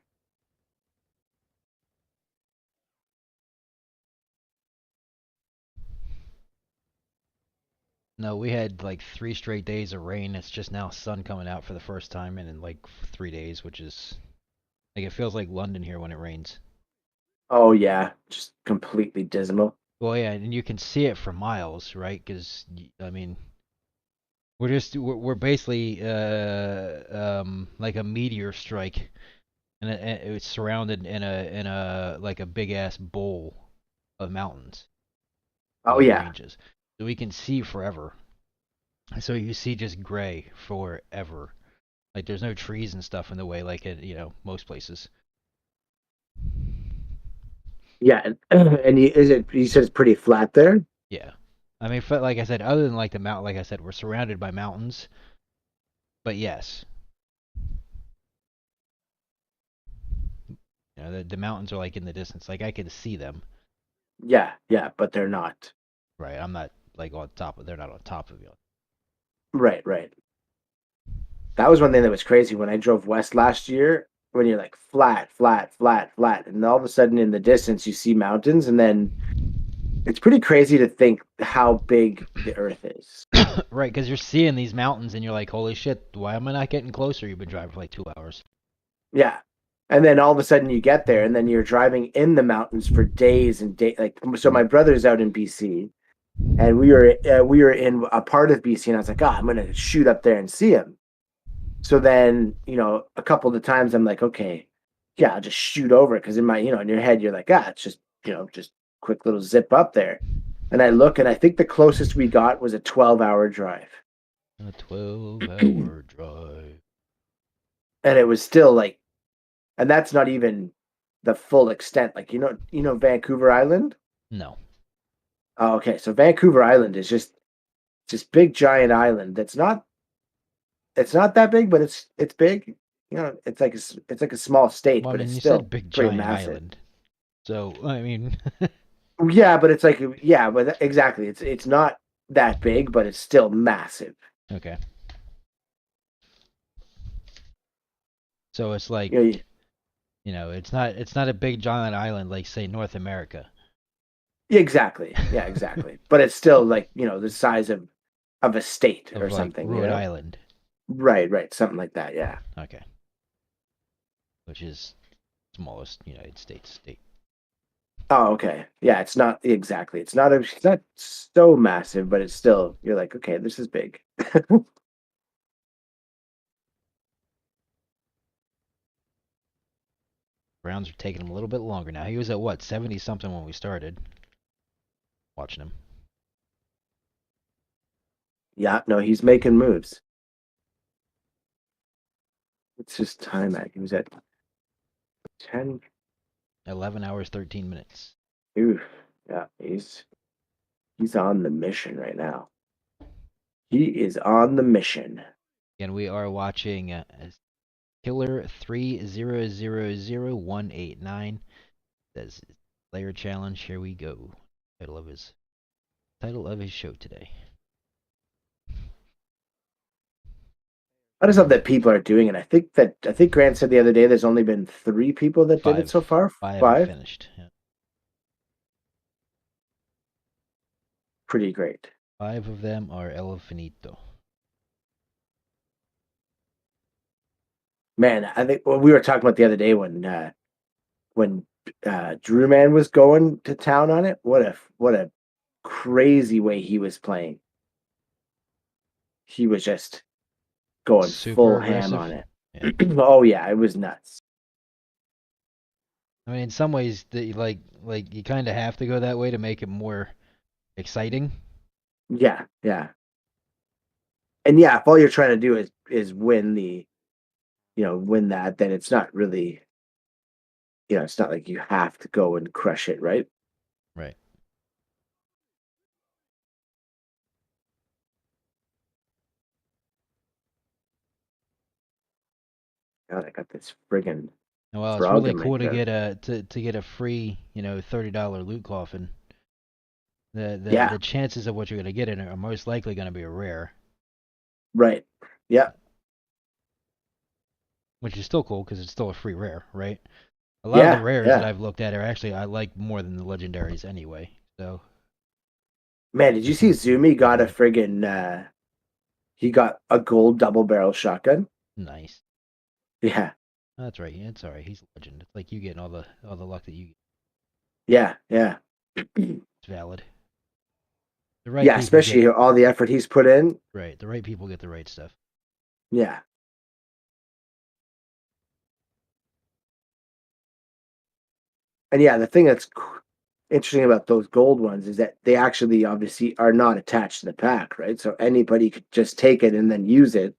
No, we had like 3 straight days of rain. It's just now sun coming out for the first time in like 3 days, which is like it feels like London here when it rains. Oh yeah, just completely dismal. Well, yeah, and you can see it for miles, right? Because I mean, we're basically like a meteor strike, and it's surrounded in a like a big ass bowl of mountains, Oh like yeah, ranges, so we can see forever. So you see just gray forever. Like there's no trees and stuff in the way, like most places. yeah, and you said it's pretty flat there. Yeah, I mean, like I said, other than like the mountain, like I said, we're surrounded by mountains. But yes, the mountains are like in the distance. Like I can see them. Yeah, yeah, but they're not. Right. I'm not like on top of. They're not on top of you. Right, right. That was one thing that was crazy when I drove west last year. When you're like flat, flat, flat, flat, and all of a sudden in the distance you see mountains, and then it's pretty crazy to think how big the Earth is. Right, because you're seeing these mountains and you're like, holy shit, why am I not getting closer? You've been driving for like 2 hours. Yeah. And then all of a sudden you get there and then you're driving in the mountains for days and days. Like, so my brother's out in BC and we were in a part of BC and I was like, oh, I'm going to shoot up there and see him. So then, a couple of the times I'm like, okay, yeah, I'll just shoot over it. Cause in my, in your head, you're like, it's just, just quick little zip up there. And I look and I think the closest we got was a 12-hour drive. A 12-hour drive. And it was still like, and that's not even the full extent. Like, Vancouver Island? No. Oh, okay. So Vancouver Island is just big giant island that's not that big, but it's big. It's like a small state, Well, I but mean, it's you still said big pretty giant massive. island. So, I mean, Yeah, but it's like but exactly. It's not that big, but it's still massive. okay. So it's like, it's not a big giant island like say North America. Exactly. Yeah, exactly. But it's still like, the size of a state or Of like something. Rhode Island. Right. Something like that, yeah. Okay. Which is smallest United States state. Oh, okay. Yeah, it's not exactly. It's not so massive, but it's still, you're like, okay, this is big. Browns are taking him a little bit longer now. He was at what, 70 something when we started watching him. Yeah, no, he's making moves. It's just time at. He was at 10. 11 hours, 13 minutes. Oof. Yeah, he's on the mission right now. He is on the mission. And we are watching Killer 3000189. That's Player Challenge. Here we go. Title of his show today. I just love that people are doing it. I think Grant said the other day there's only been 3 people that did it so far. Five finished. Yeah. Pretty great. 5 of them are El Finito. Man, I think we were talking about the other day when when Drew Man was going to town on it. What a crazy way he was playing. He was just going Super full ham aggressive. on it. Yeah. Oh yeah, it was nuts. I mean, in some ways, like you kind of have to go that way to make it more exciting. Yeah, yeah. And yeah, if all you're trying to do is win win that, then it's not really, it's not like you have to go and crush it, right? Right. God, I got this friggin' Well, it's frog really in my cool to throat. get a free, $30 loot coffin. The Yeah, chances of what you're gonna get in it are most likely gonna be rare, right. Yeah, which is still cool because it's still a free rare, right? A lot of the yeah, rares that yeah. I've looked at are actually I like more than the legendaries anyway. So Man, did you just see in Zumi got a general, friggin' he got a gold double barrel shotgun? nice. Yeah, That's right. Yeah, it's all right. He's a legend. It's like you getting all the luck that you get. yeah, yeah. It's valid. The right Yeah, people get especially all the effort he's put in. right. The right people get the right stuff. Yeah. And yeah, the thing that's interesting about those gold ones is that they actually obviously are not attached to the pack, right? So anybody could just take it and then use it,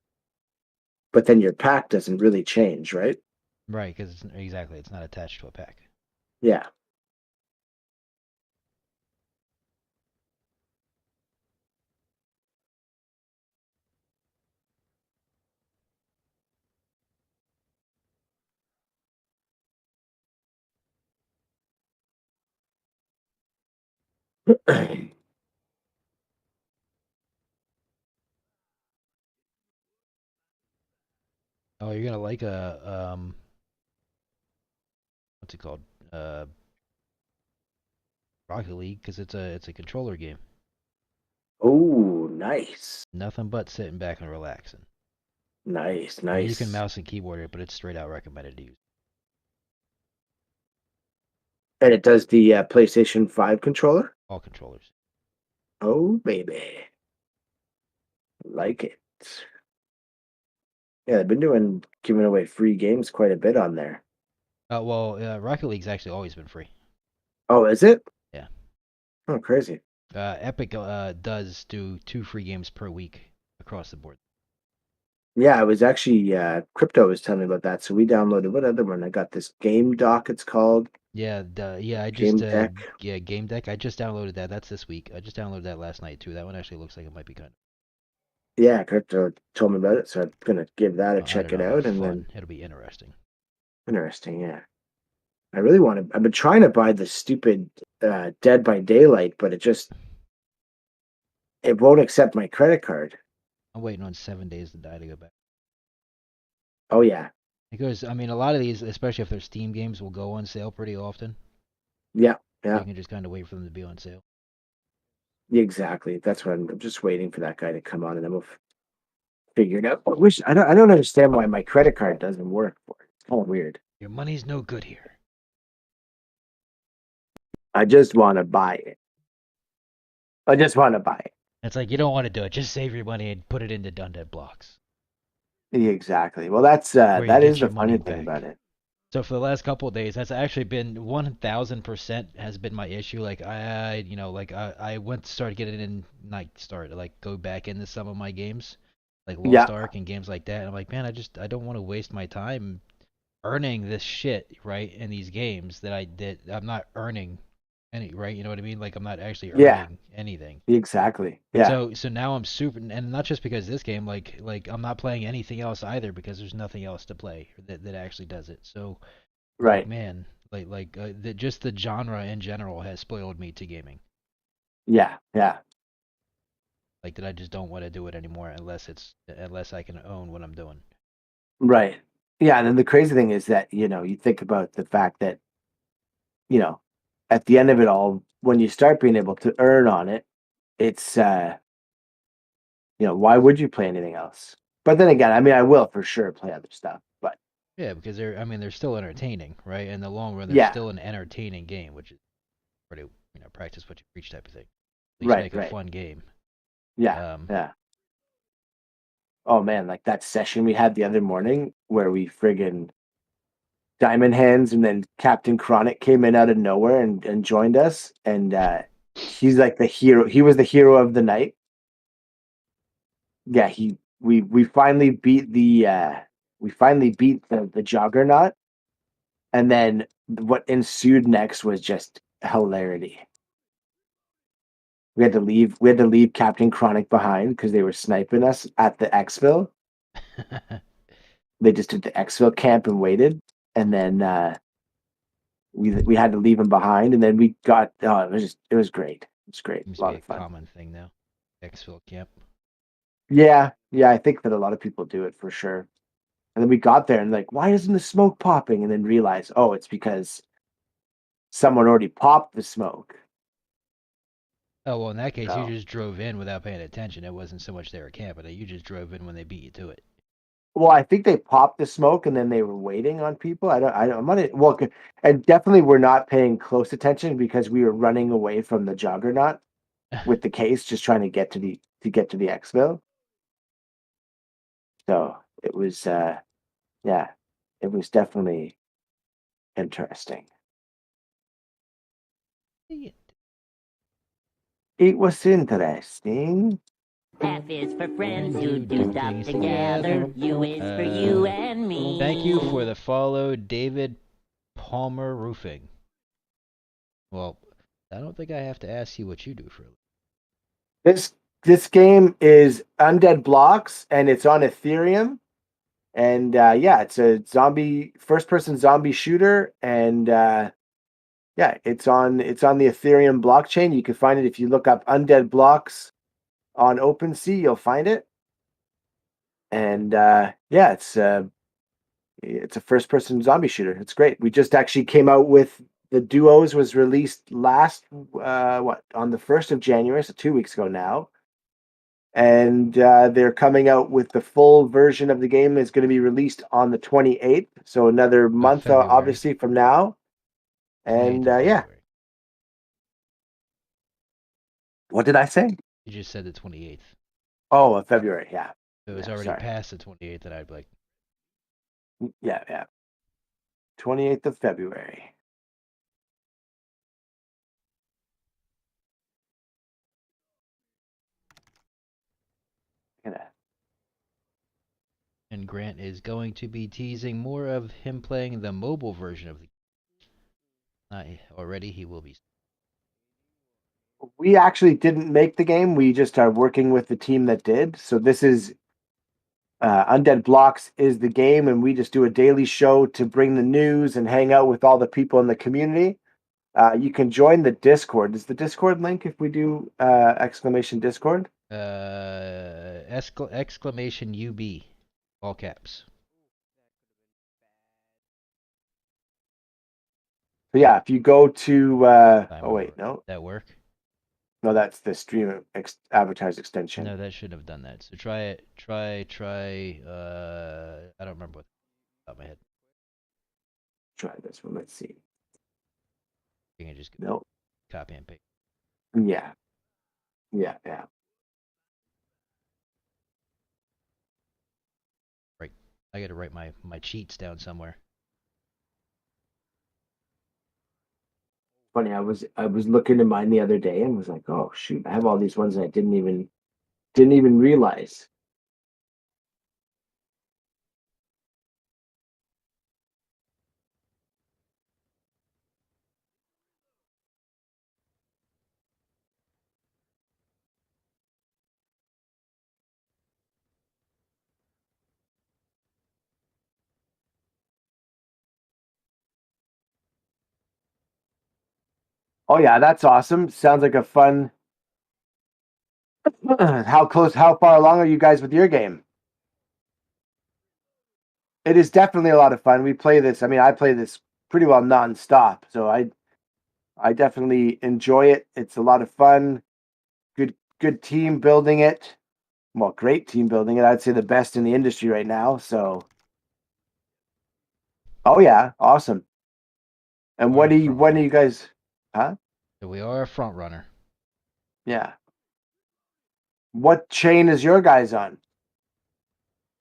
but then your pack doesn't really change, right? Right, because exactly it's not attached to a pack. Yeah. Oh, you're gonna like a what's it called? Rocket League because it's a controller game. Oh, nice. Nothing but sitting back and relaxing. Nice, I mean, you can nice. mouse and keyboard it, but it's straight out recommended to use And it does the PlayStation 5 controller? all controllers. Oh, baby. Like it. Yeah, they've been giving away free games quite a bit on there. Rocket League's actually always been free. Oh, is it? Yeah. Oh, crazy. Epic does do 2 free games per week across the board. Yeah, it was actually Crypto was telling me about that. So we downloaded what other one? I got this Game Dock, it's called. Yeah, I Game just Deck. Game Deck. I just downloaded that. That's this week. I just downloaded that last night too. That one actually looks like it might be good. Yeah, Crypto told me about it, so I'm gonna give that a I check don't it know how out, and fun. then It'll be interesting. interesting, yeah. I really want to. I've been trying to buy the stupid Dead by Daylight, but it won't accept my credit card. I'm waiting on 7 Days to Die to go back. Oh yeah, Because I mean, a lot of these, especially if they're Steam games, will go on sale pretty often. yeah, You yeah, can just kind of wait for them to be on sale. exactly. That's what I'm just waiting for that guy to come on, and then we'll figure it out. I don't understand why my credit card doesn't work for it. It's kind of weird. Your money's no good here. I just want to buy it. I just want to buy it. It's like you don't want to do it. Just save your money and put it into Dunded Blocks. Exactly. Well, that's Where you that get is the your money funny thing back. about it. So for the last couple of days, that's actually been 1000% has been my issue. Like I went to start getting in, go back into some of my games, like Yeah, Lost Ark and games like that. And I'm like, man, I don't want to waste my time earning this shit right in these games that I'm not earning any, right. You know what I mean? Like I'm not actually yeah, earning anything. exactly. And Yeah, so now I'm super, and not just because of this game, like I'm not playing anything else either because there's nothing else to play that actually does it. So like right. man, just the genre in general has spoiled me to gaming. Yeah, yeah, Like that I just don't want to do it anymore unless I can own what I'm doing. right. Yeah, and then the crazy thing is that, you think about the fact that, you know, at the end of it all, when you start being able to earn on it, it's why would you play anything else? But then again, I mean, I will for sure play other stuff, but Yeah, because they're still entertaining, right? In the long run, they're Yeah. still an entertaining game, which is pretty, practice what you preach type of thing. At least Right, make a right. fun game. Yeah, yeah. Oh man, like that session we had the other morning where we friggin' Diamond Hands and then Captain Chronic came in out of nowhere and joined us, and he's like the hero. He was the hero of the night. Yeah, we finally beat the Juggernaut, and then what ensued next was just hilarity. We had to leave Captain Chronic behind because they were sniping us at the exfil. They just did the exfil camp and waited, and then we had to leave him behind, and then we got it was great. It's great. Seems A to lot be of a fun. common thing now. Exfil camp. Yeah, I think that a lot of people do it for sure. And then we got there and like, why isn't the smoke popping? And then realize, oh, it's because someone already popped the smoke. Oh, well, in that case, you So, just drove in without paying attention. It wasn't so much they were camping. You just drove in when they beat you to it. well, I think they popped the smoke and then they were waiting on people. I'm not, well, and definitely we're not paying close attention because we were running away from the Juggernaut with the case, just trying to get to the exfil. So it was, yeah, it was definitely interesting. It was interesting. F is for friends who do stuff together. U is for you and me. Thank you for the follow, David Palmer Roofing. Well, I don't think I have to ask you what you do for a living. This game is Undead Blocks, and it's on Ethereum. And yeah, it's a first person zombie shooter, and yeah, it's on the Ethereum blockchain. You can find it if you look up Undead Blocks on OpenSea. You'll find it. And yeah, it's a first person zombie shooter. It's great. We just actually came out with the Duos was released last on the 1st of January, so 2 weeks ago now. And they're coming out with the full version of the game is going to be released on the 28th, so another month obviously from now. And yeah, what did I say? You just said the 28th. Oh, of February, yeah. If it was already past the 28th, then I'd be like, yeah, 28th of February. And Grant is going to be teasing more of him playing the mobile version of the game. Already, he will be. We actually didn't make the game. We just are working with the team that did. So this is Undead Blocks is the game, and we just do a daily show to bring the news and hang out with all the people in the community. You can join the Discord. Is the Discord link if we do exclamation Discord? Exclamation UB, all caps. So yeah, if you go to oh wait, no, that work? No, that's the stream advertised extension. No, that shouldn't have done that. So try it. Try. I don't remember what off my head. Try this one. Let's see. You can just no copy and paste. Yeah. Right. I got to write my cheats down somewhere. Funny, I was looking at mine the other day and was like, oh shoot, I have all these ones that I didn't even realize. Oh yeah, that's awesome. Sounds like a fun. How far along are you guys with your game? It is definitely a lot of fun. We play this. I mean, I play this pretty well nonstop, so I definitely enjoy it. It's a lot of fun. Good team building it. Well, great team building it. I'd say the best in the industry right now. So Oh yeah, awesome. And We're a front when are runner. you guys? Huh? So we are a front runner. Yeah. What chain is your guys on?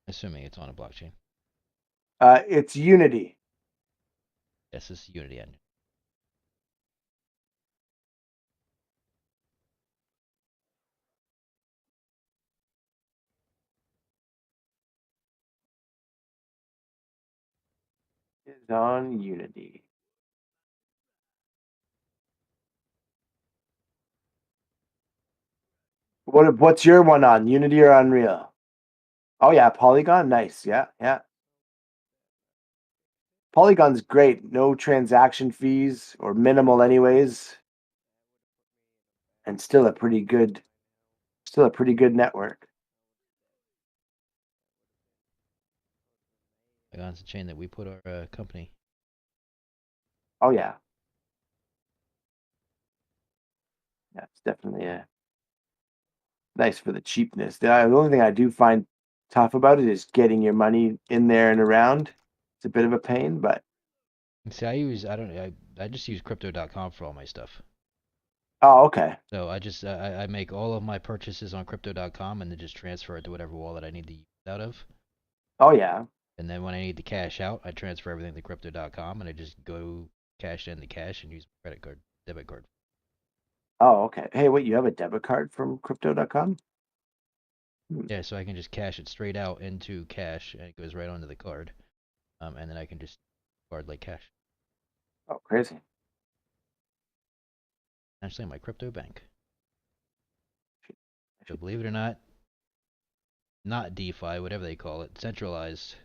Assuming it's on a blockchain. It's Unity. Yes, this is Unity engine. Is on Unity. What's your one on? Unity or Unreal? Oh yeah, Polygon. Nice. Yeah, yeah. Polygon's great. No transaction fees or minimal anyways. And still a pretty good network. Polygon's a chain that we put our company. Oh yeah. Yeah, it's definitely nice for the cheapness. The only thing I do find tough about it is getting your money in there and around. It's a bit of a pain, but See, I just use crypto.com for all my stuff. oh, okay. So I make all of my purchases on crypto.com and then just transfer it to whatever wallet I need to use out of. Oh yeah. And then when I need to cash out, I transfer everything to crypto.com and I just go cash in the cash and use my credit card, debit card. Oh, okay. Hey, wait, you have a debit card from crypto.com? Yeah, so I can just cash it straight out into cash and it goes right onto the card. And then I can just card like cash. Oh, crazy. Actually, my crypto bank. So believe it or not DeFi, whatever they call it, centralized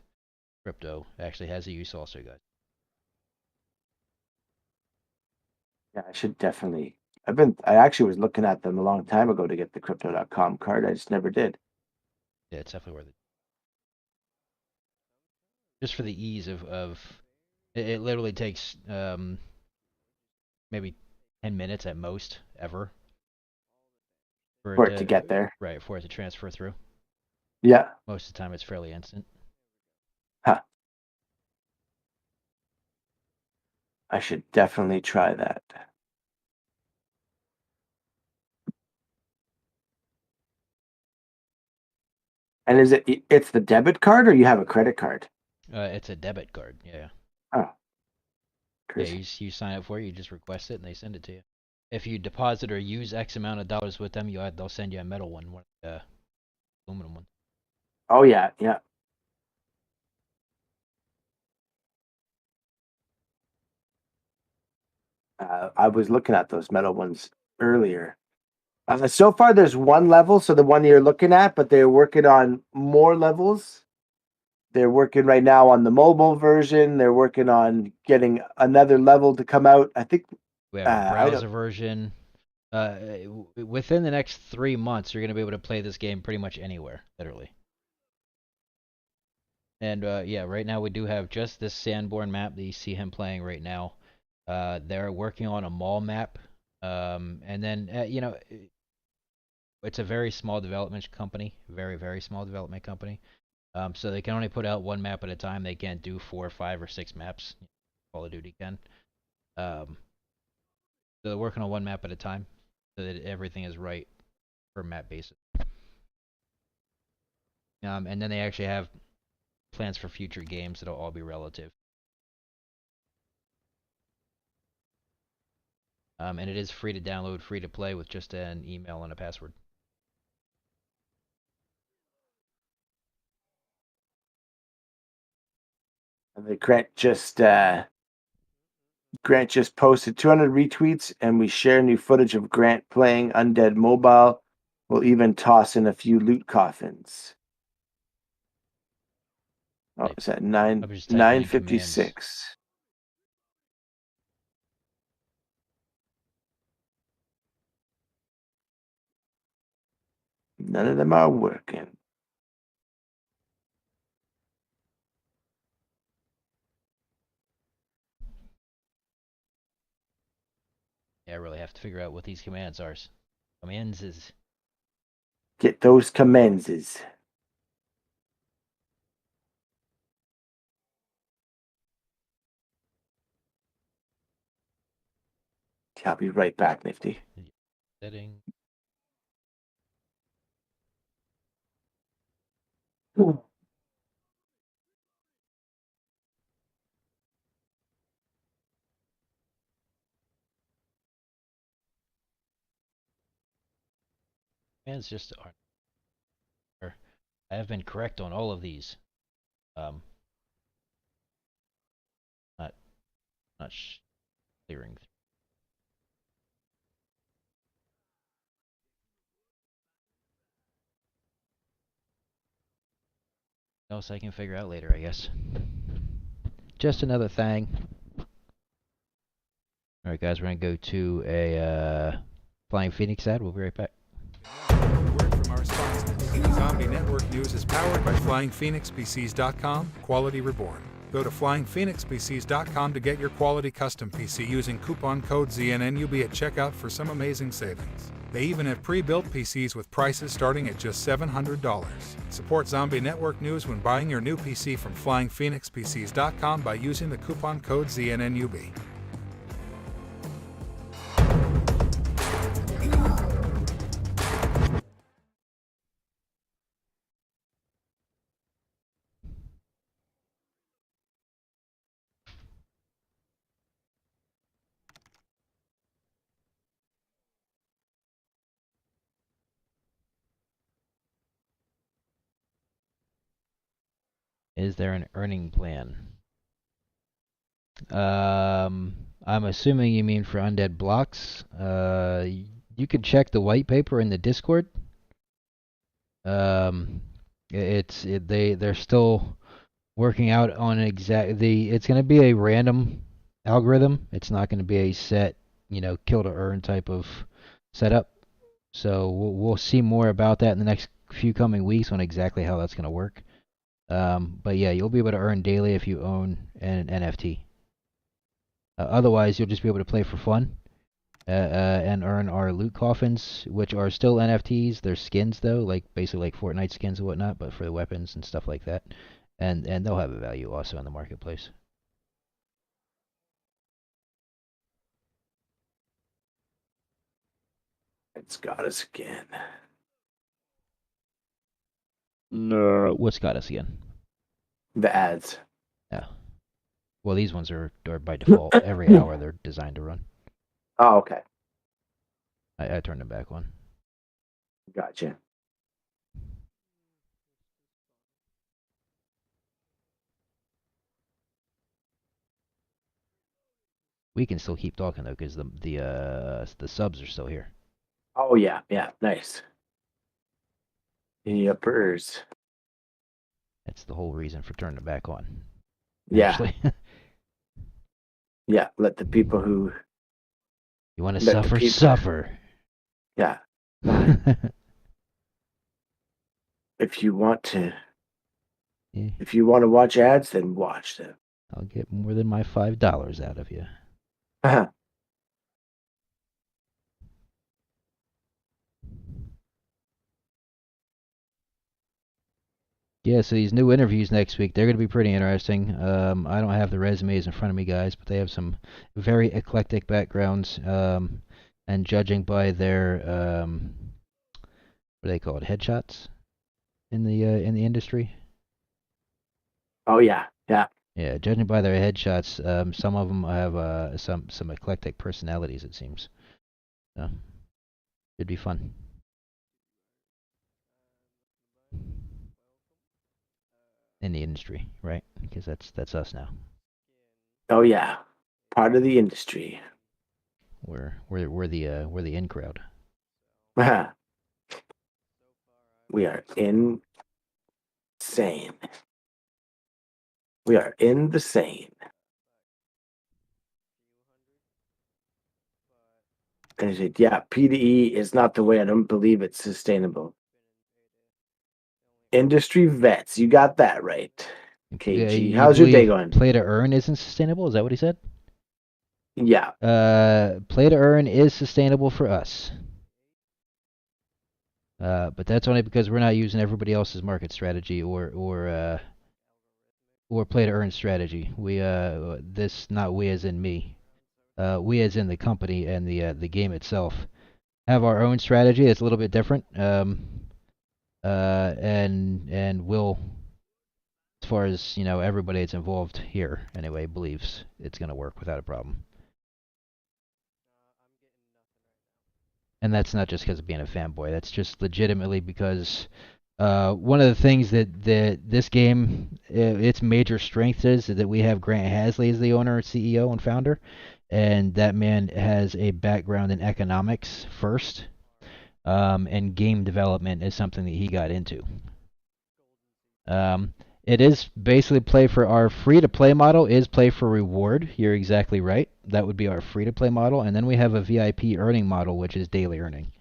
crypto actually has a use also, guys. Yeah, I should definitely. I actually was looking at them a long time ago to get the crypto.com card. I just never did. Yeah, it's definitely worth it. Just for the ease of it literally takes maybe 10 minutes at most ever For it to get there. right for it to transfer through. Yeah. Most of the time it's fairly instant. Huh. I should definitely try that. And it's the debit card or you have a credit card? It's a debit card, yeah. Oh. Yeah, Crazy. you sign up for it, you just request it and they send it to you. If you deposit or use X amount of dollars with them, they'll send you a metal one, aluminum one. Oh yeah, yeah. I was looking at those metal ones earlier. So far, there's one level, so the one you're looking at, but they're working on more levels. They're working right now on the mobile version. They're working on getting another level to come out. I think We have a browser version. Within the next 3 months, you're going to be able to play this game pretty much anywhere, literally. And yeah, right now we do have just this Sanborn map that you see him playing right now. They're working on a mall map. And then, it's a very small development company, very, very small development company. So they can only put out one map at a time. They can't do 4, 5, or 6 maps. Call of Duty can. So they're working on one map at a time, so that everything is right for map basis. And then they actually have plans for future games that'll all be relative. And it is free to download, free to play with just an email and a password. And Grant just posted 200 retweets, and we share new footage of Grant playing Undead Mobile. We'll even toss in a few loot coffins. Oh, is that 9:56? None of them are working. Yeah, I really have to figure out what these commands are. Commands is... Get those commands. I'll be right back, Nifty. Setting. Man, it's just I have been correct on all of these. Not clearing. Else I can figure out later, I guess. Just another thing. Alright guys, we're gonna go to a Flying Phoenix ad. We'll be right back. Word from our sponsors. Zombie Network News is powered by FlyingPhoenixPCs.com, Quality Reborn. Go to FlyingPhoenixPCs.com to get your quality custom PC using coupon code ZNNUB at checkout for some amazing savings. They even have pre-built PCs with prices starting at just $700. Support Zombie Network News when buying your new PC from FlyingPhoenixPCs.com by using the coupon code ZNNUB. Is there an earning plan? I'm assuming you mean for Undead Blocks. You could check the white paper in the Discord. They're still working out on it's going to be a random algorithm. It's not going to be a set, kill to earn type of setup. So we'll see more about that in the next few coming weeks on exactly how that's going to work. But yeah, you'll be able to earn daily if you own an NFT. Otherwise, you'll just be able to play for fun and earn our loot coffins, which are still NFTs. They're skins though, basically like Fortnite skins and whatnot, but for the weapons and stuff like that. And they'll have a value also in the marketplace. It's got us again. No, what's got us again? The ads. Yeah. Well, these ones are by default. Every hour they're designed to run. Oh, okay. I turned them back on. Gotcha. We can still keep talking though, because the subs are still here. Oh yeah, nice. Yuppers. That's the whole reason for turning it back on. Yeah. Yeah, let the people who you want to suffer, suffer. Yeah. If you want to watch ads, then watch them. I'll get more than my $5 out of you. Uh-huh. Yeah, so these new interviews next week, they're going to be pretty interesting. I don't have the resumes in front of me, guys, but they have some very eclectic backgrounds. And judging by their, what do they call it, headshots in the industry? Oh, yeah. Yeah, judging by their headshots, some of them have some eclectic personalities, it seems. So, should be fun. In the industry, right? Because that's us now. Oh yeah, part of the industry. We're the in crowd. We are insane. We are in the sane. And I said, yeah, PDE is not the way. I don't believe it's sustainable. Industry vets, you got that right. KG, how's your day going? Play to earn isn't sustainable. Is that what he said? Yeah. Play to earn is sustainable for us. But that's only because we're not using everybody else's market strategy or play to earn strategy. We not we as in me. we as in the company and the game itself have our own strategy. It's a little bit different. And will, as far as everybody that's involved here anyway believes it's going to work without a problem. And that's not just because of being a fanboy. That's just legitimately because one of the things that this game, its major strength is that we have Grant Hasley as the owner, CEO, and founder, and that man has a background in economics first, and game development is something that he got into. It is basically play for our free-to-play model is play for reward. You're exactly right. That would be our free-to-play model, and then we have a VIP earning model, which is daily earning.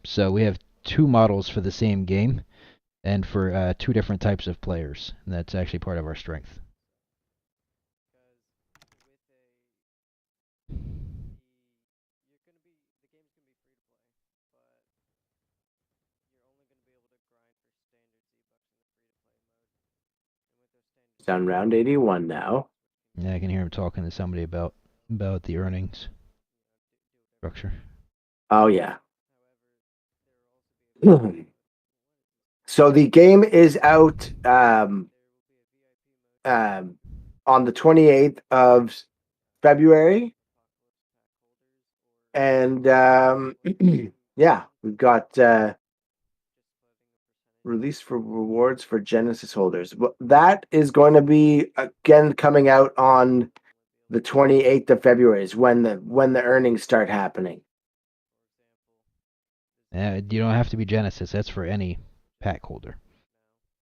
So we have two models for the same game, and for two different types of players. And that's actually part of our strength. On round 81 now. Yeah, I can hear him talking to somebody about the earnings structure. Oh yeah. So the game is out on the 28th of February, and yeah, we've got release for rewards for Genesis holders. That is going to be again coming out on the 28th of February is when the earnings start happening. You don't have to be Genesis. That's for any pack holder.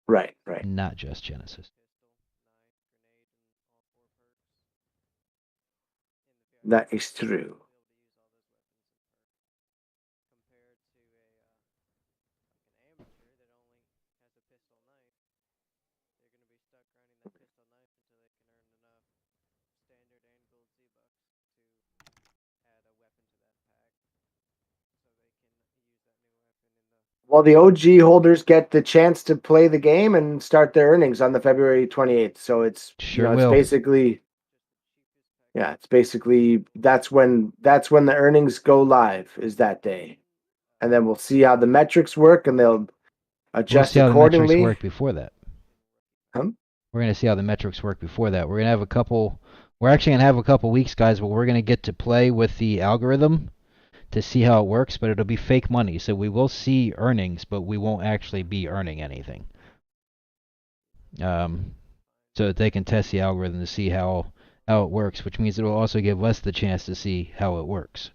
Right. Not just Genesis. That is true. Well, the OG holders get the chance to play the game and start their earnings on the February 28th. So it's it's basically, that's when the earnings go live is that day, and then we'll see how the metrics work, and they'll adjust accordingly. We'll see how the metrics work before that. We're going to see how the metrics work before that. We're going to have a couple. We're actually going to have a couple weeks, guys, where we're going to get to play with the algorithm to see how it works, but it'll be fake money. So we will see earnings, but we won't actually be earning anything. So that they can test the algorithm to see how it works, which means it will also give us the chance to see how it works.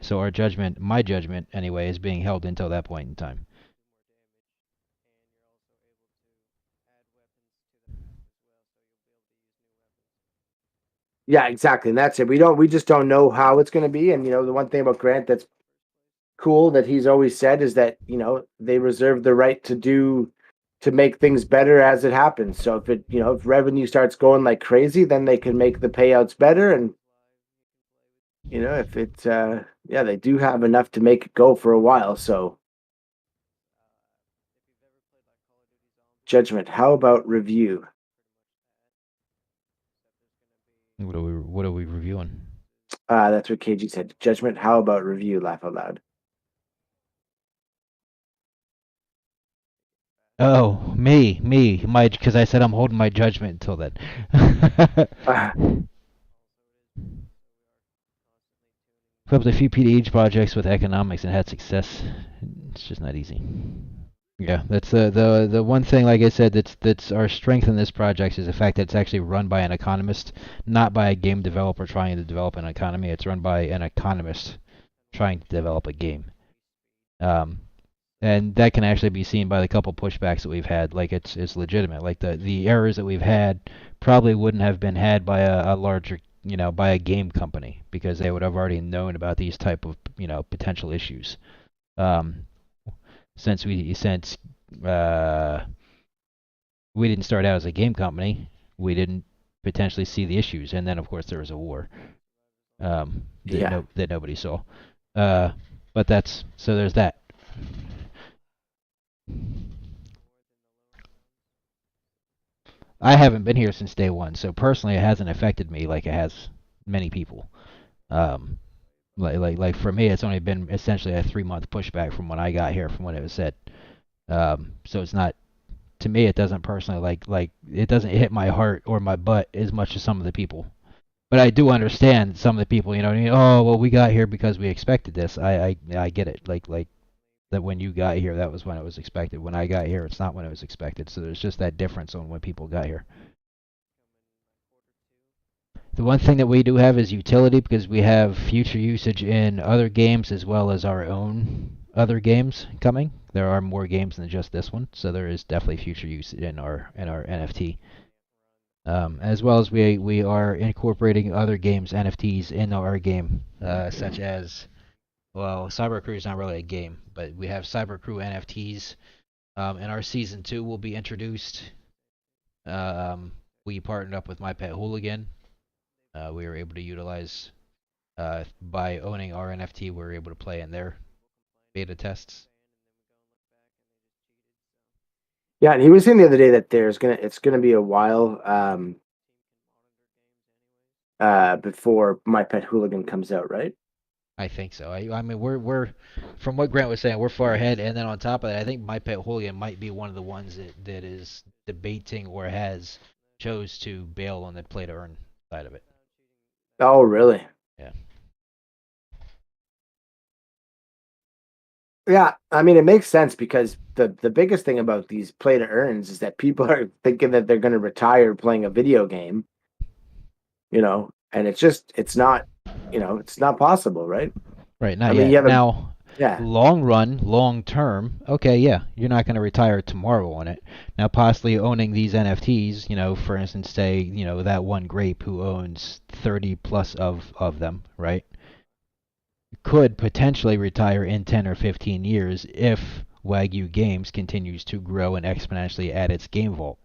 So our judgment, my judgment anyway, is being held until that point in time. Yeah, exactly. And that's it. We just don't know how it's going to be. And, the one thing about Grant that's cool that he's always said is that, they reserve the right to make things better as it happens. So if if revenue starts going like crazy, then they can make the payouts better. And, if it's, they do have enough to make it go for a while. So Judgment, how about review? What are we reviewing? That's what KG said. Judgment, how about review? Laugh out loud. Oh, me, because I said I'm holding my judgment until then. Put up a few PDH projects with economics and had success. It's just not easy. Yeah, that's the one thing, like I said, that's our strength in this project is the fact that it's actually run by an economist, not by a game developer trying to develop an economy. It's run by an economist trying to develop a game. And that can actually be seen by the couple pushbacks that we've had. Like it's legitimate. Like the errors that we've had probably wouldn't have been had by a larger, by a game company, because they would have already known about these type of, potential issues. Since we didn't start out as a game company, we didn't potentially see the issues, and then of course there was a war that nobody saw. But there's that. I haven't been here since day one, so personally, it hasn't affected me like it has many people. Um, like for me, it's only been essentially a 3-month pushback from when I got here, from when it was said. So it's not, to me, it doesn't personally like it doesn't hit my heart or my butt as much as some of the people. But I do understand some of the people, you know, oh well, we got here because we expected this. I get it. Like that when you got here, that was when it was expected. When I got here, it's not when it was expected. So there's just that difference on when people got here. The one thing that we do have is utility, because we have future usage in other games as well as our own other games coming. There are more games than just this one, so there is definitely future use in our NFT. As well as we are incorporating other games NFTs in our game, such as, well, Cybercrew is not really a game, but we have Cybercrew NFTs. In our season 2 will be introduced. We partnered up with My Pet Hooligan. We were able to utilize, by owning our NFT, we were able to play in their beta tests. Yeah, and he was saying the other day that it's gonna be a while before My Pet Hooligan comes out, right? I think so. I mean, we're from what Grant was saying, we're far ahead, and then on top of that, I think My Pet Hooligan might be one of the ones that is debating or has chose to bail on the play to earn side of it. Oh, really? Yeah. Yeah, I mean, it makes sense because the biggest thing about these play to earns is that people are thinking that they're going to retire playing a video game, and it's not, it's not possible, right? Right, not I mean, yet. you have Now, yeah, long run, long term, okay, yeah, you're not going to retire tomorrow on it. Now, possibly owning these NFTs, for instance, say, that one grape who owns 30 plus of them, right? Could potentially retire in 10 or 15 years if Wagyu Games continues to grow and exponentially add its game vault.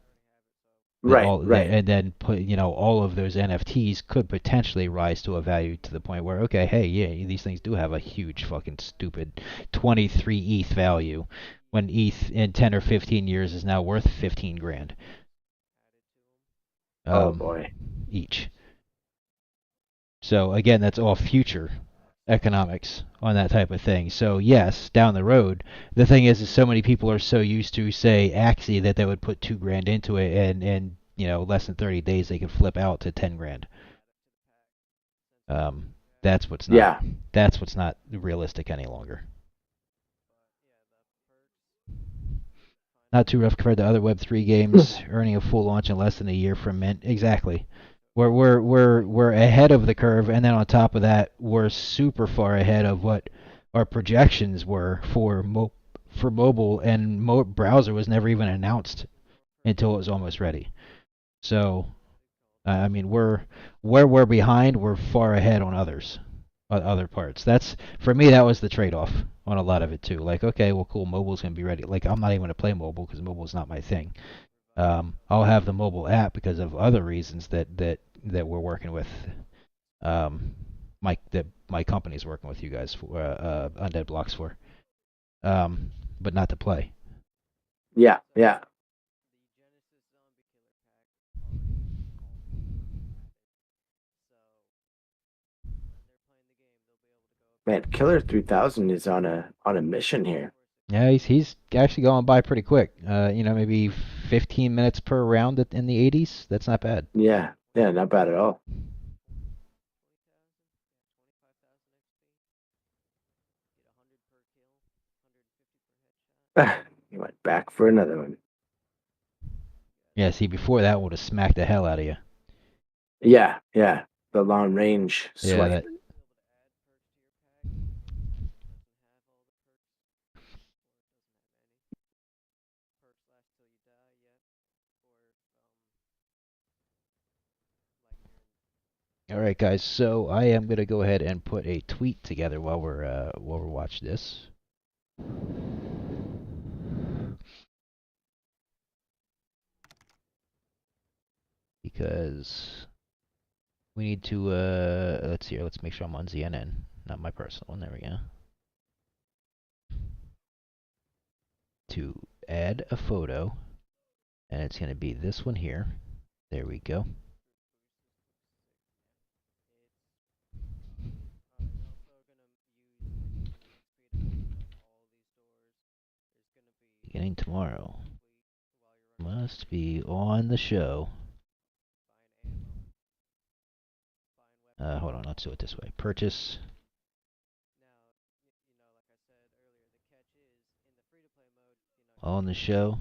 right. And then put, all of those NFTs could potentially rise to a value to the point where, okay, hey, yeah, these things do have a huge fucking stupid 23 ETH value, when ETH in 10 or 15 years is now worth 15 grand. Oh boy. Each. So again, that's all future economics on that type of thing. So yes, down the road, the thing is so many people are so used to, say, Axie, that they would put $2,000 into it, and less than 30 days they could flip out to 10 grand. That's what's not realistic any longer. Not too rough compared to other Web3 games, earning a full launch in less than a year from mint. Exactly. We're ahead of the curve, and then on top of that, we're super far ahead of what our projections were for mobile, and browser was never even announced until it was almost ready. So, I mean, where we're behind, we're far ahead on other parts. For me, that was the trade-off on a lot of it too. Like, okay, well, cool, mobile's gonna be ready. Like, I'm not even gonna play mobile because mobile's not my thing. I'll have the mobile app because of other reasons that we're working with. My company's working with you guys for Undead Blocks for, but not to play. Yeah. Man, Killer 3000 is on a mission here. Yeah, he's actually going by pretty quick. Maybe 15 minutes per round in the 80s. That's not bad. Yeah, not bad at all. He went back for another one. Yeah, see, before that would have smacked the hell out of you. Yeah, the long range swipe. Yeah, All right, guys. So I am gonna go ahead and put a tweet together while we're watching this. Because we need to let's see here. Let's make sure I'm on ZNN, not my personal one. There we go. To add a photo, and it's gonna be this one here. There we go. Beginning tomorrow. Must be on the show. Hold on, let's do it this way. Purchase. On the show.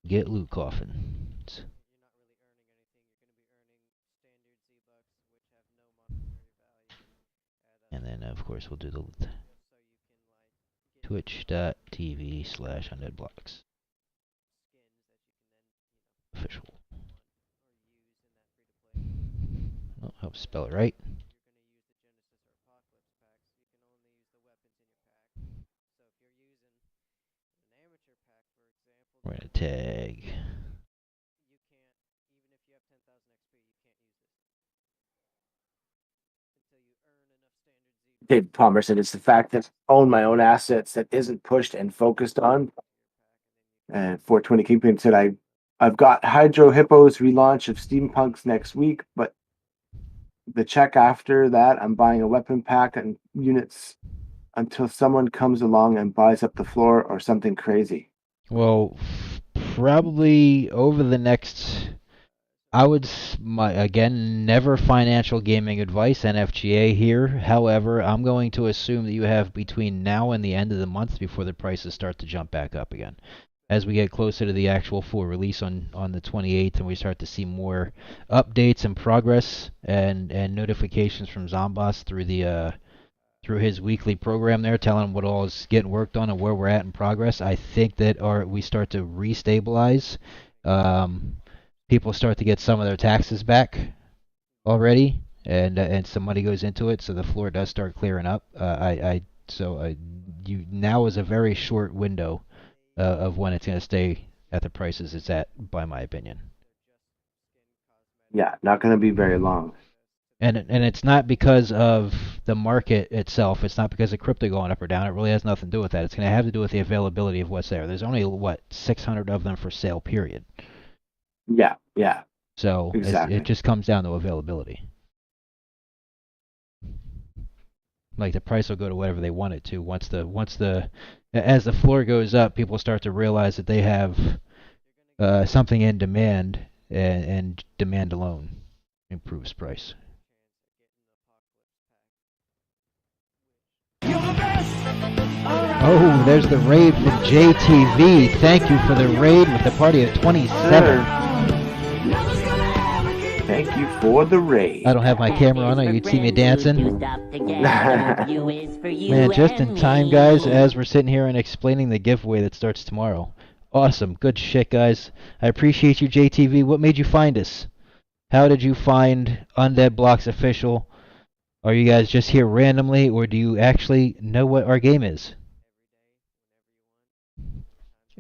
Get loot coffins. And then, of course, we'll do the twitch.tv/undeadblocks. Official. Oh, I hope to spell it right. We're going to tag. Dave Palmer said it's the fact that I own my own assets that isn't pushed and focused on. 420 Kingpin said I've got Hydro Hippo's relaunch of Steampunks next week, but the check after that, I'm buying a weapon pack and units until someone comes along and buys up the floor or something crazy. Well, probably over the next, I would, again, never financial gaming advice, NFGA here. However, I'm going to assume that you have between now and the end of the month before the prices start to jump back up again. As we get closer to the actual full release on the 28th, and we start to see more updates and progress and notifications from Zomboss through his weekly program there, telling what all is getting worked on and where we're at in progress, I think that we start to restabilize. People start to get some of their taxes back already, and some money goes into it, so the floor does start clearing up. Now is a very short window of when it's going to stay at the prices it's at, by my opinion. Yeah, not going to be very long. And it's not because of the market itself. It's not because of crypto going up or down. It really has nothing to do with that. It's going to have to do with the availability of what's there. There's only, 600 of them for sale, period. Yeah. So exactly. it just comes down to availability. Like the price will go to whatever they want it to. As the floor goes up, people start to realize that they have something in demand, and demand alone improves price. Oh, there's the raid from JTV. Thank you for the raid with the party of 27. Thank you for the raid. I don't have my camera on, or you'd see me dancing. Man, just in time, guys, as we're sitting here and explaining the giveaway that starts tomorrow. Awesome. Good shit, guys. I appreciate you, JTV. What made you find us? How did you find Undead Blocks Official? Are you guys just here randomly, or do you actually know what our game is?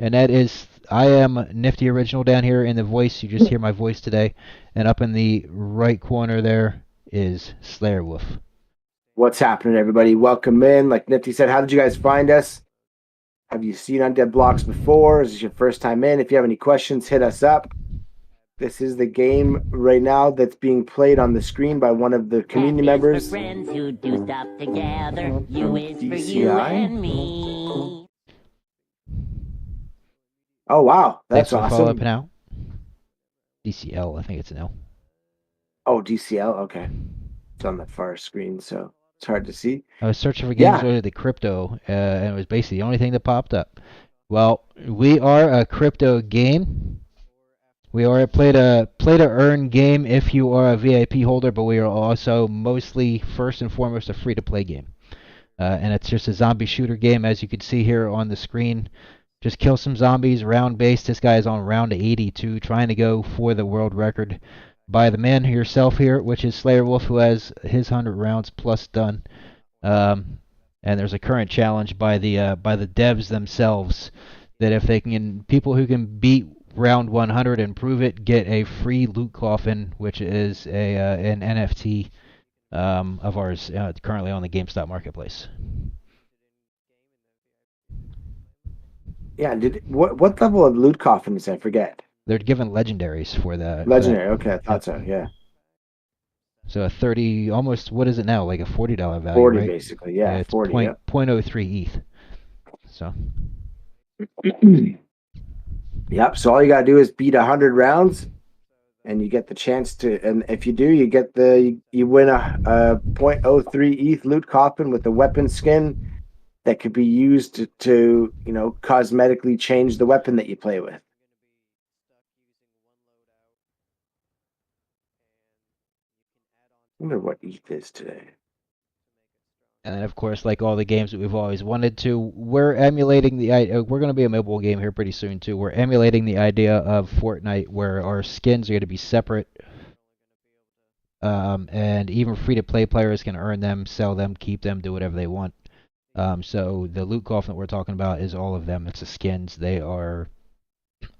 And that is, I am Nifty Original down here in the voice. You just hear my voice today. And up in the right corner there is Slayer Wolf. What's happening, everybody? Welcome in. Like Nifty said, how did you guys find us? Have you seen Undead Blocks before? Is this your first time in? If you have any questions, hit us up. This is the game right now that's being played on the screen by one of the community members. For friends who do stuff together. U is for you and me. Oh, wow. That's Thanks for awesome. following out. DCL, I think it's an L. Oh, DCL? Okay. It's on the far screen, so it's hard to see. I was searching for games related to crypto, and it was basically the only thing that popped up. Well, we are a crypto game. We are a play-to-earn game if you are a VIP holder, but we are also mostly, first and foremost, a free-to-play game. And it's just a zombie shooter game, as you can see here on the screen. Just kill some zombies, round-based. This guy is on round 82, trying to go for the world record by the man herself here, which is Slayer Wolf, who has his 100 rounds plus done. And there's a current challenge by the devs themselves that if they can, people who can beat round 100 and prove it, get a free loot coffin, which is an NFT of ours currently on the GameStop marketplace. Yeah, what level of loot coffin is I forget? They're giving legendaries for the Legendary. Okay, I thought so. Yeah. So a 30, almost, what is it now? Like a $40 value, 40 right? basically. Yeah, It's 40. Yep. 0.03 ETH. So. Yep. So all you gotta do is beat 100 rounds, and you get the chance to. And if you do, you get you win a 0.03 ETH loot coffin with a weapon skin that could be used to cosmetically change the weapon that you play with. I wonder what ETH is today. And then, of course, like all the games that we've always wanted to, we're emulating we're going to be a mobile game here pretty soon, too. We're emulating the idea of Fortnite where our skins are going to be separate. And even free-to-play players can earn them, sell them, keep them, do whatever they want. So the loot coffin that we're talking about is all of them. It's the skins. They are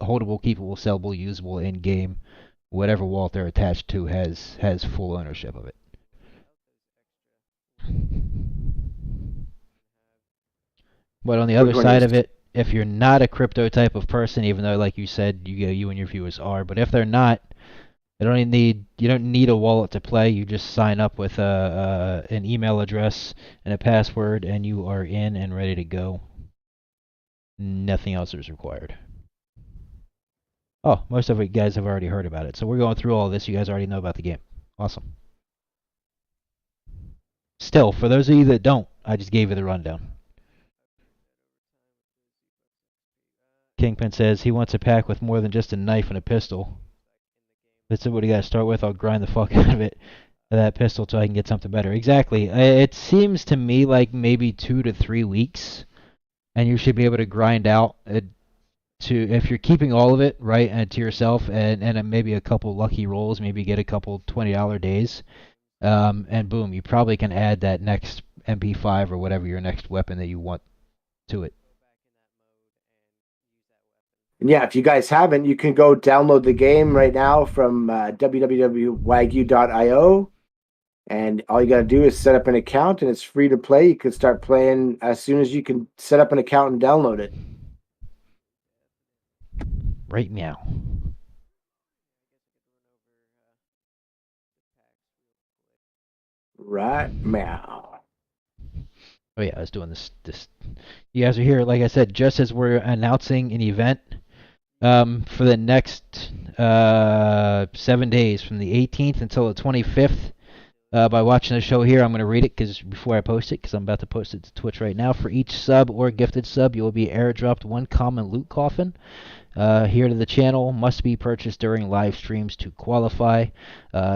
holdable, keepable, sellable, usable in-game. Whatever wallet they're attached to has full ownership of it. But on the other side of it, if you're not a crypto type of person, even though, like you said, you and your viewers are, but if they're not, you don't need a wallet to play. You just sign up with an email address and a password, and you are in and ready to go. Nothing else is required. Oh, most of you guys have already heard about it. So we're going through all this. You guys already know about the game. Awesome. Still, for those of you that don't, I just gave you the rundown. Kingpin says he wants a pack with more than just a knife and a pistol. That's what you got to start with. I'll grind the fuck out of it, that pistol, so I can get something better. Exactly. It seems to me like maybe 2 to 3 weeks, and you should be able to grind out if you're keeping all of it, right, and to yourself, and maybe a couple lucky rolls, maybe get a couple $20 days, and boom, you probably can add that next MP5 or whatever your next weapon that you want to it. And yeah, if you guys haven't, you can go download the game right now from www.wagyu.io. And all you got to do is set up an account, and it's free to play. You can start playing as soon as you can set up an account and download it. Right meow. Right meow. Oh yeah, I was doing this. You guys are here, like I said, just as we're announcing an event for the next 7 days, from the 18th until the 25th. By watching the show here, I'm going to read it before I post it, because I'm about to post it to Twitch right now. For each sub or gifted sub, you will be airdropped one common loot coffin. Here to the channel, must be purchased during live streams to qualify.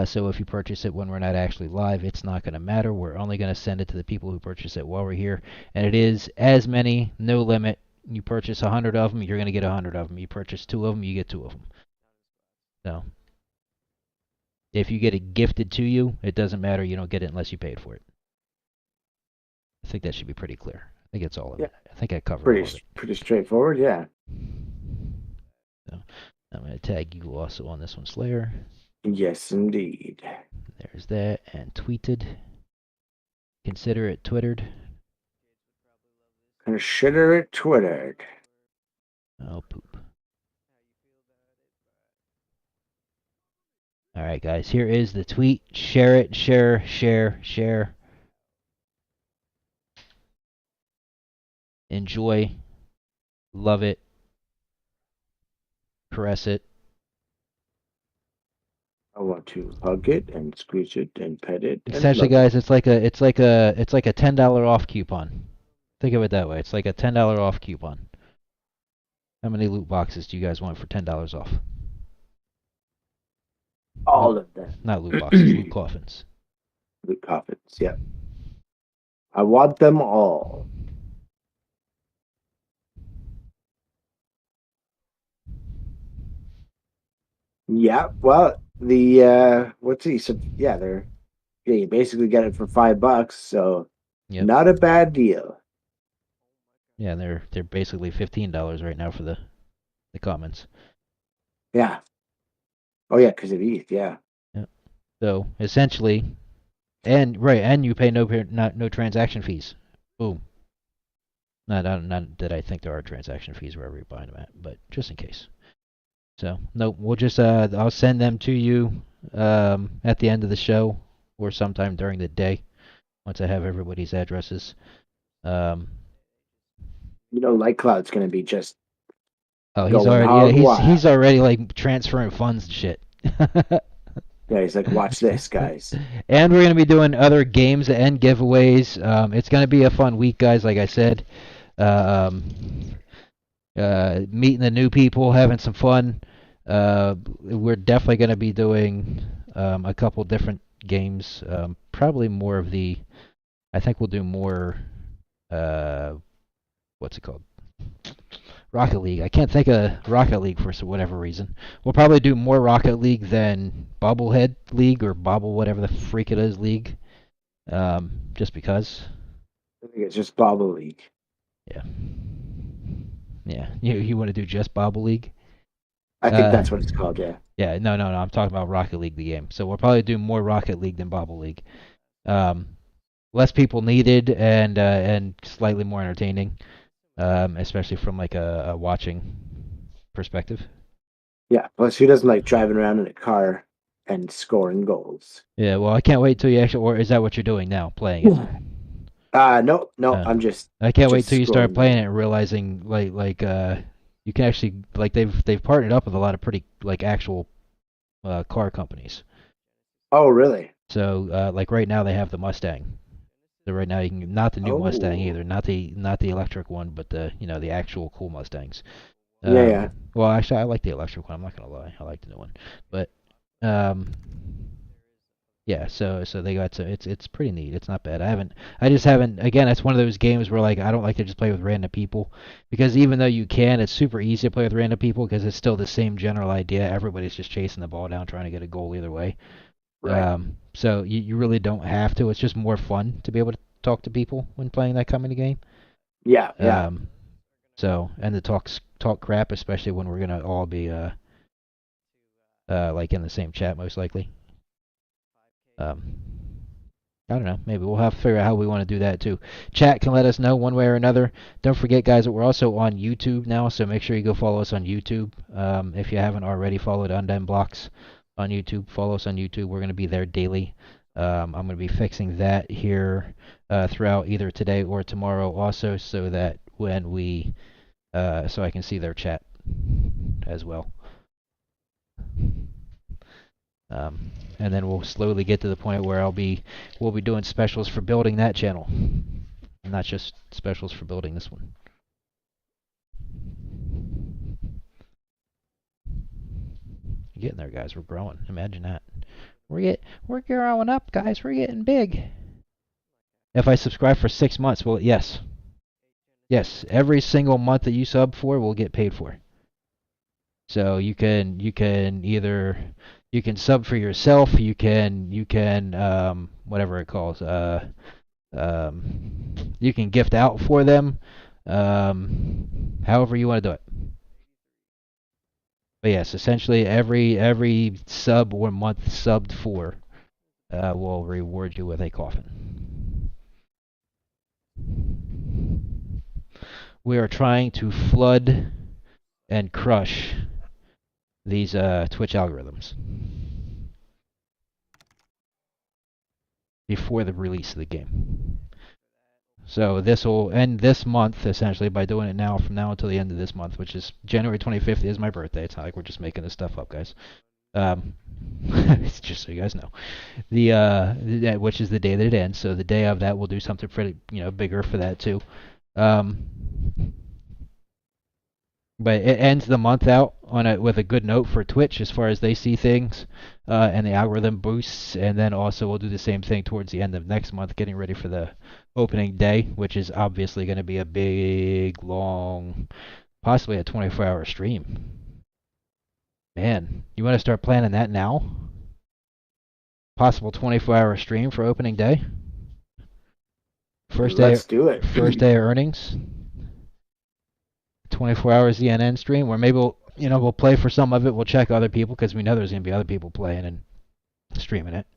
So if you purchase it when we're not actually live, it's not going to matter. We're only going to send it to the people who purchase it while we're here. And it is as many, no limit. You purchase 100 of them, you're going to get 100 of them. You purchase 2 of them, you get 2 of them. So if you get it gifted to you, it doesn't matter. You don't get it unless you paid for it. I think that should be pretty clear. I think it's all of it. I think I covered all of it. Pretty straightforward, yeah. So I'm going to tag you also on this one, Slayer. Yes, indeed. There's that, and tweeted. Consider it twittered. Consider it twittered. Oh, poop. All right, guys, here is the tweet. Share it, share, share, share. Enjoy. Love it. Caress it. I want to hug it and squeeze it and pet it. Essentially, guys, it's like a $10 off coupon. Think of it that way. It's like a $10 off coupon. How many loot boxes do you guys want for $10 off? All of them. Not loot boxes, loot coffins. Loot coffins, yeah. I want them all. Yeah, well, what's he said? Yeah, you basically get it for $5, so not a bad deal. Yeah, they're basically $15 right now for the commons. Yeah. Oh yeah, because of ETH, yeah. Yeah. So essentially, and you pay no transaction fees. Boom. Not that I think there are transaction fees wherever you're buying them at, but just in case. So nope, we'll just I'll send them to you at the end of the show or sometime during the day once I have everybody's addresses. Light Cloud's gonna be just Oh, he's going already hog wild. he's already like transferring funds and shit. Yeah, he's like, watch this, guys. And we're gonna be doing other games and giveaways. It's gonna be a fun week, guys. Like I said, meeting the new people, having some fun. We're definitely gonna be doing a couple different games. Probably more of the. I think we'll do more. What's it called? Rocket League. I can't think of Rocket League for whatever reason. We'll probably do more Rocket League than Bobblehead League or Bobble whatever the freak it is League. Just because. I think it's just Bobble League. Yeah. Yeah. You want to do just Bobble League? I think that's what it's called, yeah. Yeah, no. I'm talking about Rocket League, the game. So we'll probably do more Rocket League than Bobble League. Less people needed and slightly more entertaining. Especially from like a watching perspective. Yeah, plus who doesn't like driving around in a car and scoring goals? Yeah, well, I can't wait till you actually, or is that what you're doing now, playing it? No, I'm just. I can't wait till you start scoring playing it and realizing like you can actually like they've partnered up with a lot of pretty like actual car companies. Oh, really? So like right now they have the Mustang. So right now you can not the new Mustang either, not the electric one, but the actual cool Mustangs. Yeah. Well, actually, I like the electric one. I'm not gonna lie, I like the new one. But yeah. So they got to. It's pretty neat. It's not bad. I just haven't. Again, it's one of those games where like I don't like to just play with random people because even though you can, it's super easy to play with random people because it's still the same general idea. Everybody's just chasing the ball down, trying to get a goal either way. Right. So you really don't have to. It's just more fun to be able to talk to people when playing that kind of game. Yeah. So and to talk crap, especially when we're gonna all be like in the same chat most likely. I don't know. Maybe we'll have to figure out how we want to do that too. Chat can let us know one way or another. Don't forget, guys, that we're also on YouTube now, so make sure you go follow us on YouTube. If you haven't already followed Undone Blocks on YouTube, follow us on YouTube. We're going to be there daily. I'm going to be fixing that here throughout either today or tomorrow also so that when we so I can see their chat as well. And then we'll slowly get to the point where we'll be doing specials for building that channel, not just specials for building this one. Getting there, guys. We're growing. Imagine that. We're growing up, guys. We're getting big. If I subscribe for 6 months, well, yes. Every single month that you sub for, we'll get paid for. So you can either sub for yourself. You can whatever it calls. You can gift out for them. However you want to do it. But yes, essentially every sub or month subbed for will reward you with a coffin. We are trying to flood and crush these Twitch algorithms before the release of the game. So this will end this month, essentially, by doing it now, from now until the end of this month, which is January 25th is my birthday. It's not like we're just making this stuff up, guys. It's just so you guys know. Which is the day that it ends. So the day of that, we'll do something pretty, bigger for that too. But it ends the month out with a good note for Twitch as far as they see things, and the algorithm boosts. And then also we'll do the same thing towards the end of next month, getting ready for the opening day, which is obviously going to be a big, long, possibly a 24-hour stream. Man, you want to start planning that now? Possible 24-hour stream for opening day? Let's do it. First day of earnings. 24 hours ENN stream, where maybe we'll play for some of it. We'll check other people because we know there's going to be other people playing and streaming it.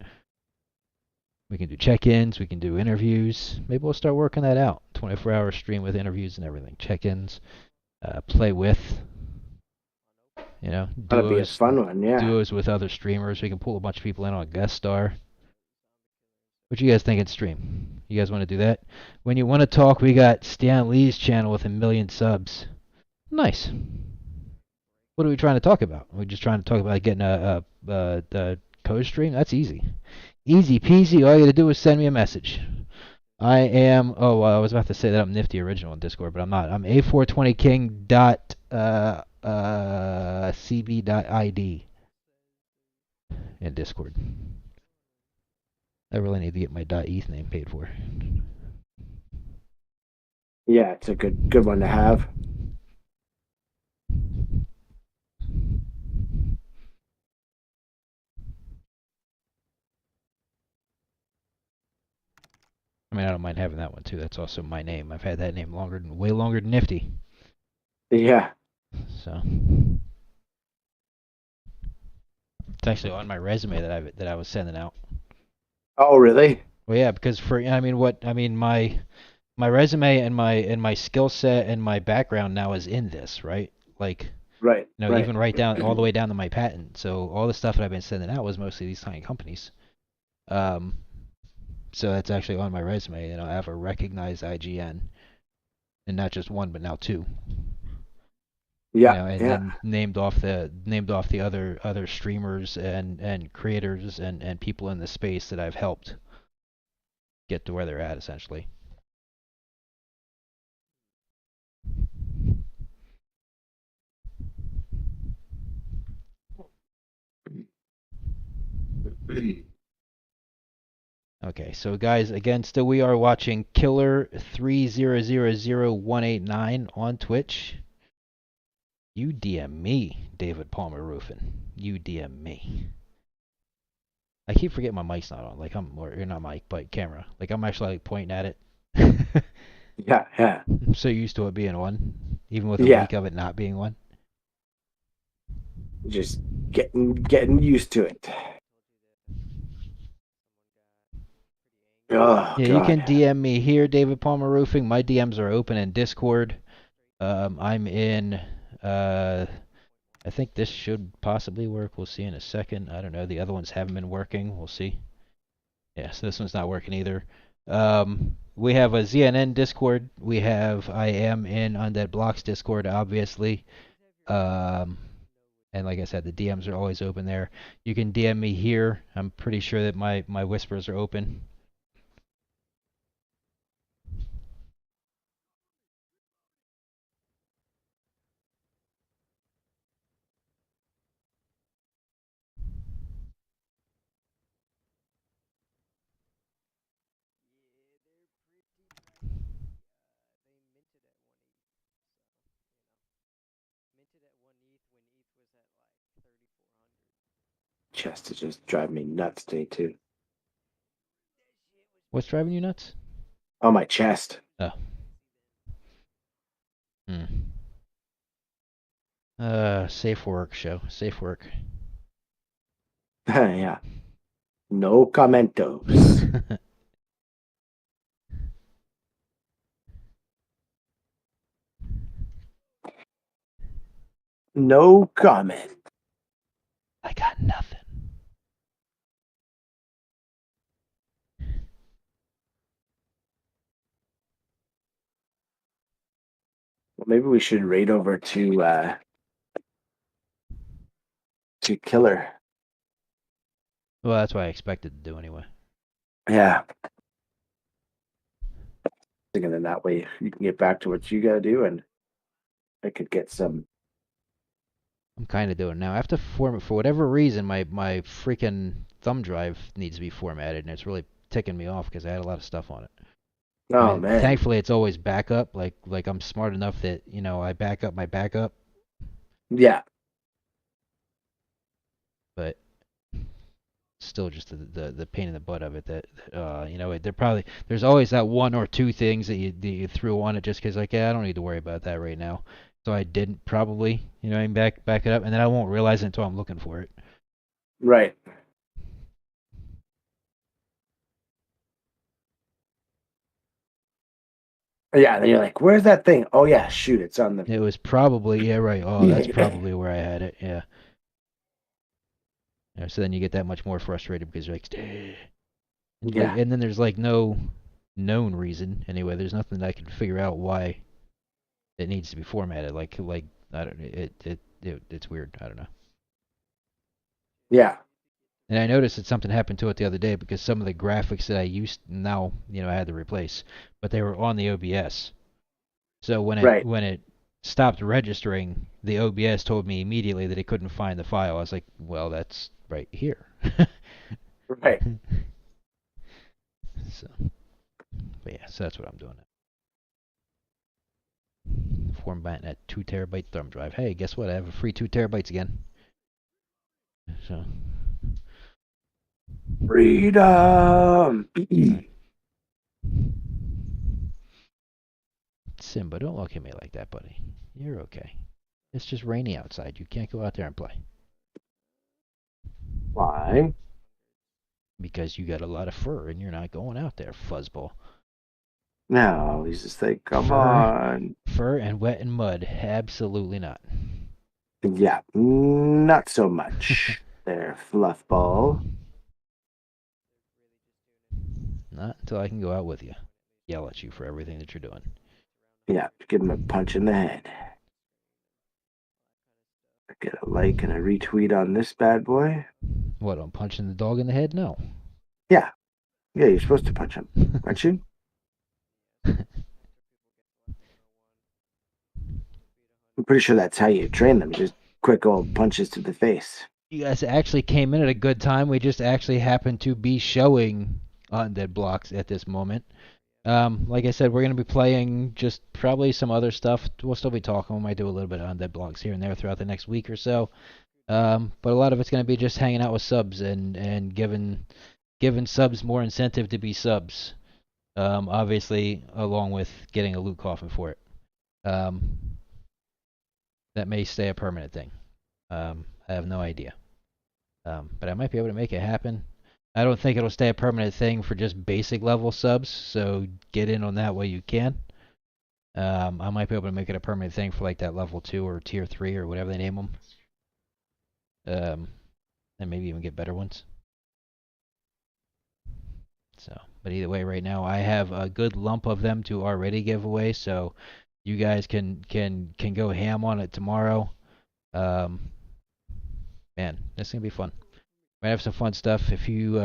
We can do check-ins. We can do interviews. Maybe we'll start working that out. 24-hour stream with interviews and everything. Check-ins. Play with. You know, That'd be a fun one, yeah. duos with other streamers. We can pull a bunch of people in on a guest star. What you guys think in stream? You guys want to do that? When you want to talk, we got Stan Lee's channel with 1 million subs. Nice. What are we trying to talk about? We're just trying to talk about getting a code stream? That's easy. Easy peasy. All you got to do is send me a message. I am, I was about to say that I'm Nifty Original in Discord, but I'm not. I'm a420king.cb.id in Discord. I really need to get my .eth name paid for. Yeah, it's a good one to have. I mean, I don't mind having that one too. That's also my name. I've had that name way longer than Nifty. Yeah. So it's actually on my resume that I was sending out. Oh, really? Well, yeah, because my resume and my skill set and my background now is in this, right? Like, right. Even right down all the way down to my patent. So all the stuff that I've been sending out was mostly these tiny companies. So that's actually on my resume, and I have a recognized IGN, and not just one, but now 2. Yeah, and named off the other streamers and creators and people in the space that I've helped get to where they're at, essentially. Okay, so guys, again, still we are watching Killer300189 on Twitch. You DM me, David Palmer Roofing. You DM me. I keep forgetting my mic's not on. You're not mic, but camera. Like I'm actually pointing at it. Yeah. I'm so used to it being on, even with a week of it not being one. Just getting used to it. Oh, yeah, God. You can DM me here, David Palmer Roofing. My DMs are open in Discord. I'm in. I think this should possibly work. We'll see in a second. I don't know. The other ones haven't been working. We'll see. Yeah, so this one's not working either. We have a ZNN Discord. I am in Undead Blocks Discord, obviously. And like I said, the DMs are always open there. You can DM me here. I'm pretty sure that my whispers are open. Chest is just driving me nuts today too. What's driving you nuts? Oh, my chest. Oh. Safe work, show. Safe work. Yeah. No commentos. No comment. I got nothing. Well, maybe we should raid over to Killer. Well, that's what I expected to do anyway. Yeah. Thinking in that way you can get back to what you gotta do, and I could get some. I'm kind of doing it now. I have to format, for whatever reason, my freaking thumb drive needs to be formatted, and it's really ticking me off because I had a lot of stuff on it. Oh, man. Thankfully, it's always backup. Like I'm smart enough that I back up my backup. Yeah. But still, just the pain in the butt of it. There's always that one or two things that you threw on it just because I don't need to worry about that right now. So I didn't probably back it up, and then I won't realize it until I'm looking for it. Right. Yeah, then you're like, where's that thing? Oh yeah, shoot, it's on the. It was probably, yeah, right. Oh, that's probably where I had it. Yeah. Yeah, so then you get that much more frustrated because you're like, Yeah. and then there's like no known reason anyway. There's nothing that I can figure out why it needs to be formatted. Like I don't. It's weird. I don't know. Yeah. And I noticed that something happened to it the other day because some of the graphics that I used now, I had to replace, but they were on the OBS. So when it stopped registering, the OBS told me immediately that it couldn't find the file. I was like, well, that's right here. Right. So, but yeah, so that's what I'm doing now. Formatting that 2 terabyte thumb drive. Hey, guess what? I have a free 2 terabytes again. So. Freedom. Simba, don't look at me like that, buddy. You're okay. It's just rainy outside. You can't go out there and play. Why? Because you got a lot of fur and you're not going out there, fuzzball. No, he's just like, come on. Fur and wet and mud. Absolutely not. Yeah, not so much there, fluffball. Not until I can go out with you. Yell at you for everything that you're doing. Yeah, give him a punch in the head. Get a like and a retweet on this bad boy. What, I'm punching the dog in the head? No. Yeah. Yeah, you're supposed to punch him, aren't you? I'm pretty sure that's how you train them. Just quick old punches to the face. You guys actually came in at a good time. We just actually happened to be showing Undead Blocks at this moment. Like I said, we're going to be playing just probably some other stuff. We'll still be talking. We might do a little bit of Undead Blocks here and there throughout the next week or so. But a lot of it's going to be just hanging out with subs and giving subs more incentive to be subs. Obviously, along with getting a loot coffin for it. That may stay a permanent thing. I have no idea. But I might be able to make it happen. I don't think it'll stay a permanent thing for just basic level subs, so get in on that while you can. I might be able to make it a permanent thing for like that level 2 or tier 3 or whatever they name them. And maybe even get better ones. So, but either way, right now I have a good lump of them to already give away, so you guys can go ham on it tomorrow. Man, this is gonna be fun. Might have some fun stuff. If you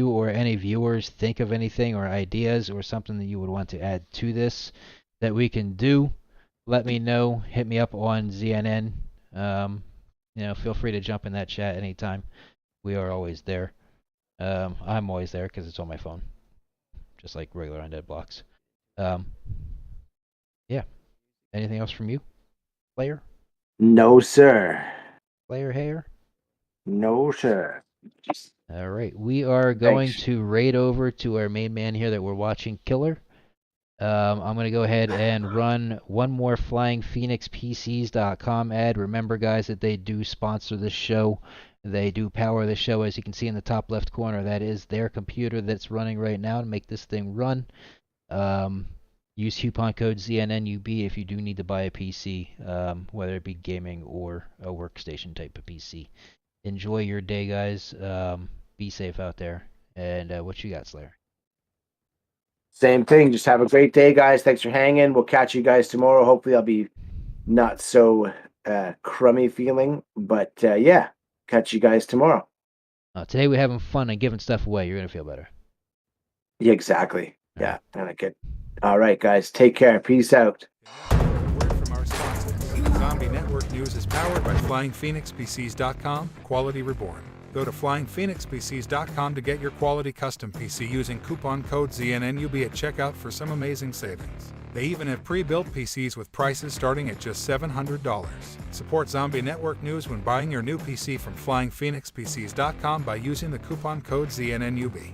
or any viewers think of anything or ideas or something that you would want to add to this that we can do, let me know. Hit me up on ZNN. Feel free to jump in that chat anytime. We are always there. I'm always there because it's on my phone, just like regular Undead Blocks. Yeah. Anything else from you, Player? No, sir. Player Hair? No, sir. All right, we are going to raid over to our main man here that we're watching, Killer. I'm going to go ahead and run one more FlyingPhoenixPCs.com ad. Remember, guys, that they do sponsor this show. They do power the show, as you can see in the top left corner. That is their computer that's running right now to make this thing run. Use coupon code ZNNUB if you do need to buy a PC, whether it be gaming or a workstation type of PC. Enjoy your day, guys. Be safe out there. And what you got, Slayer? Same thing. Just have a great day, guys. Thanks for hanging. We'll catch you guys tomorrow. Hopefully I'll be not so crummy feeling. But yeah, catch you guys tomorrow. Today we're having fun and giving stuff away. You're going to feel better. Yeah, exactly. Yeah, I like it. All right, guys. Take care. Peace out. Zombie Network News is powered by FlyingPhoenixPCs.com, Quality Reborn. Go to FlyingPhoenixPCs.com to get your quality custom PC using coupon code ZNNUB at checkout for some amazing savings. They even have pre-built PCs with prices starting at just $700. Support Zombie Network News when buying your new PC from FlyingPhoenixPCs.com by using the coupon code ZNNUB.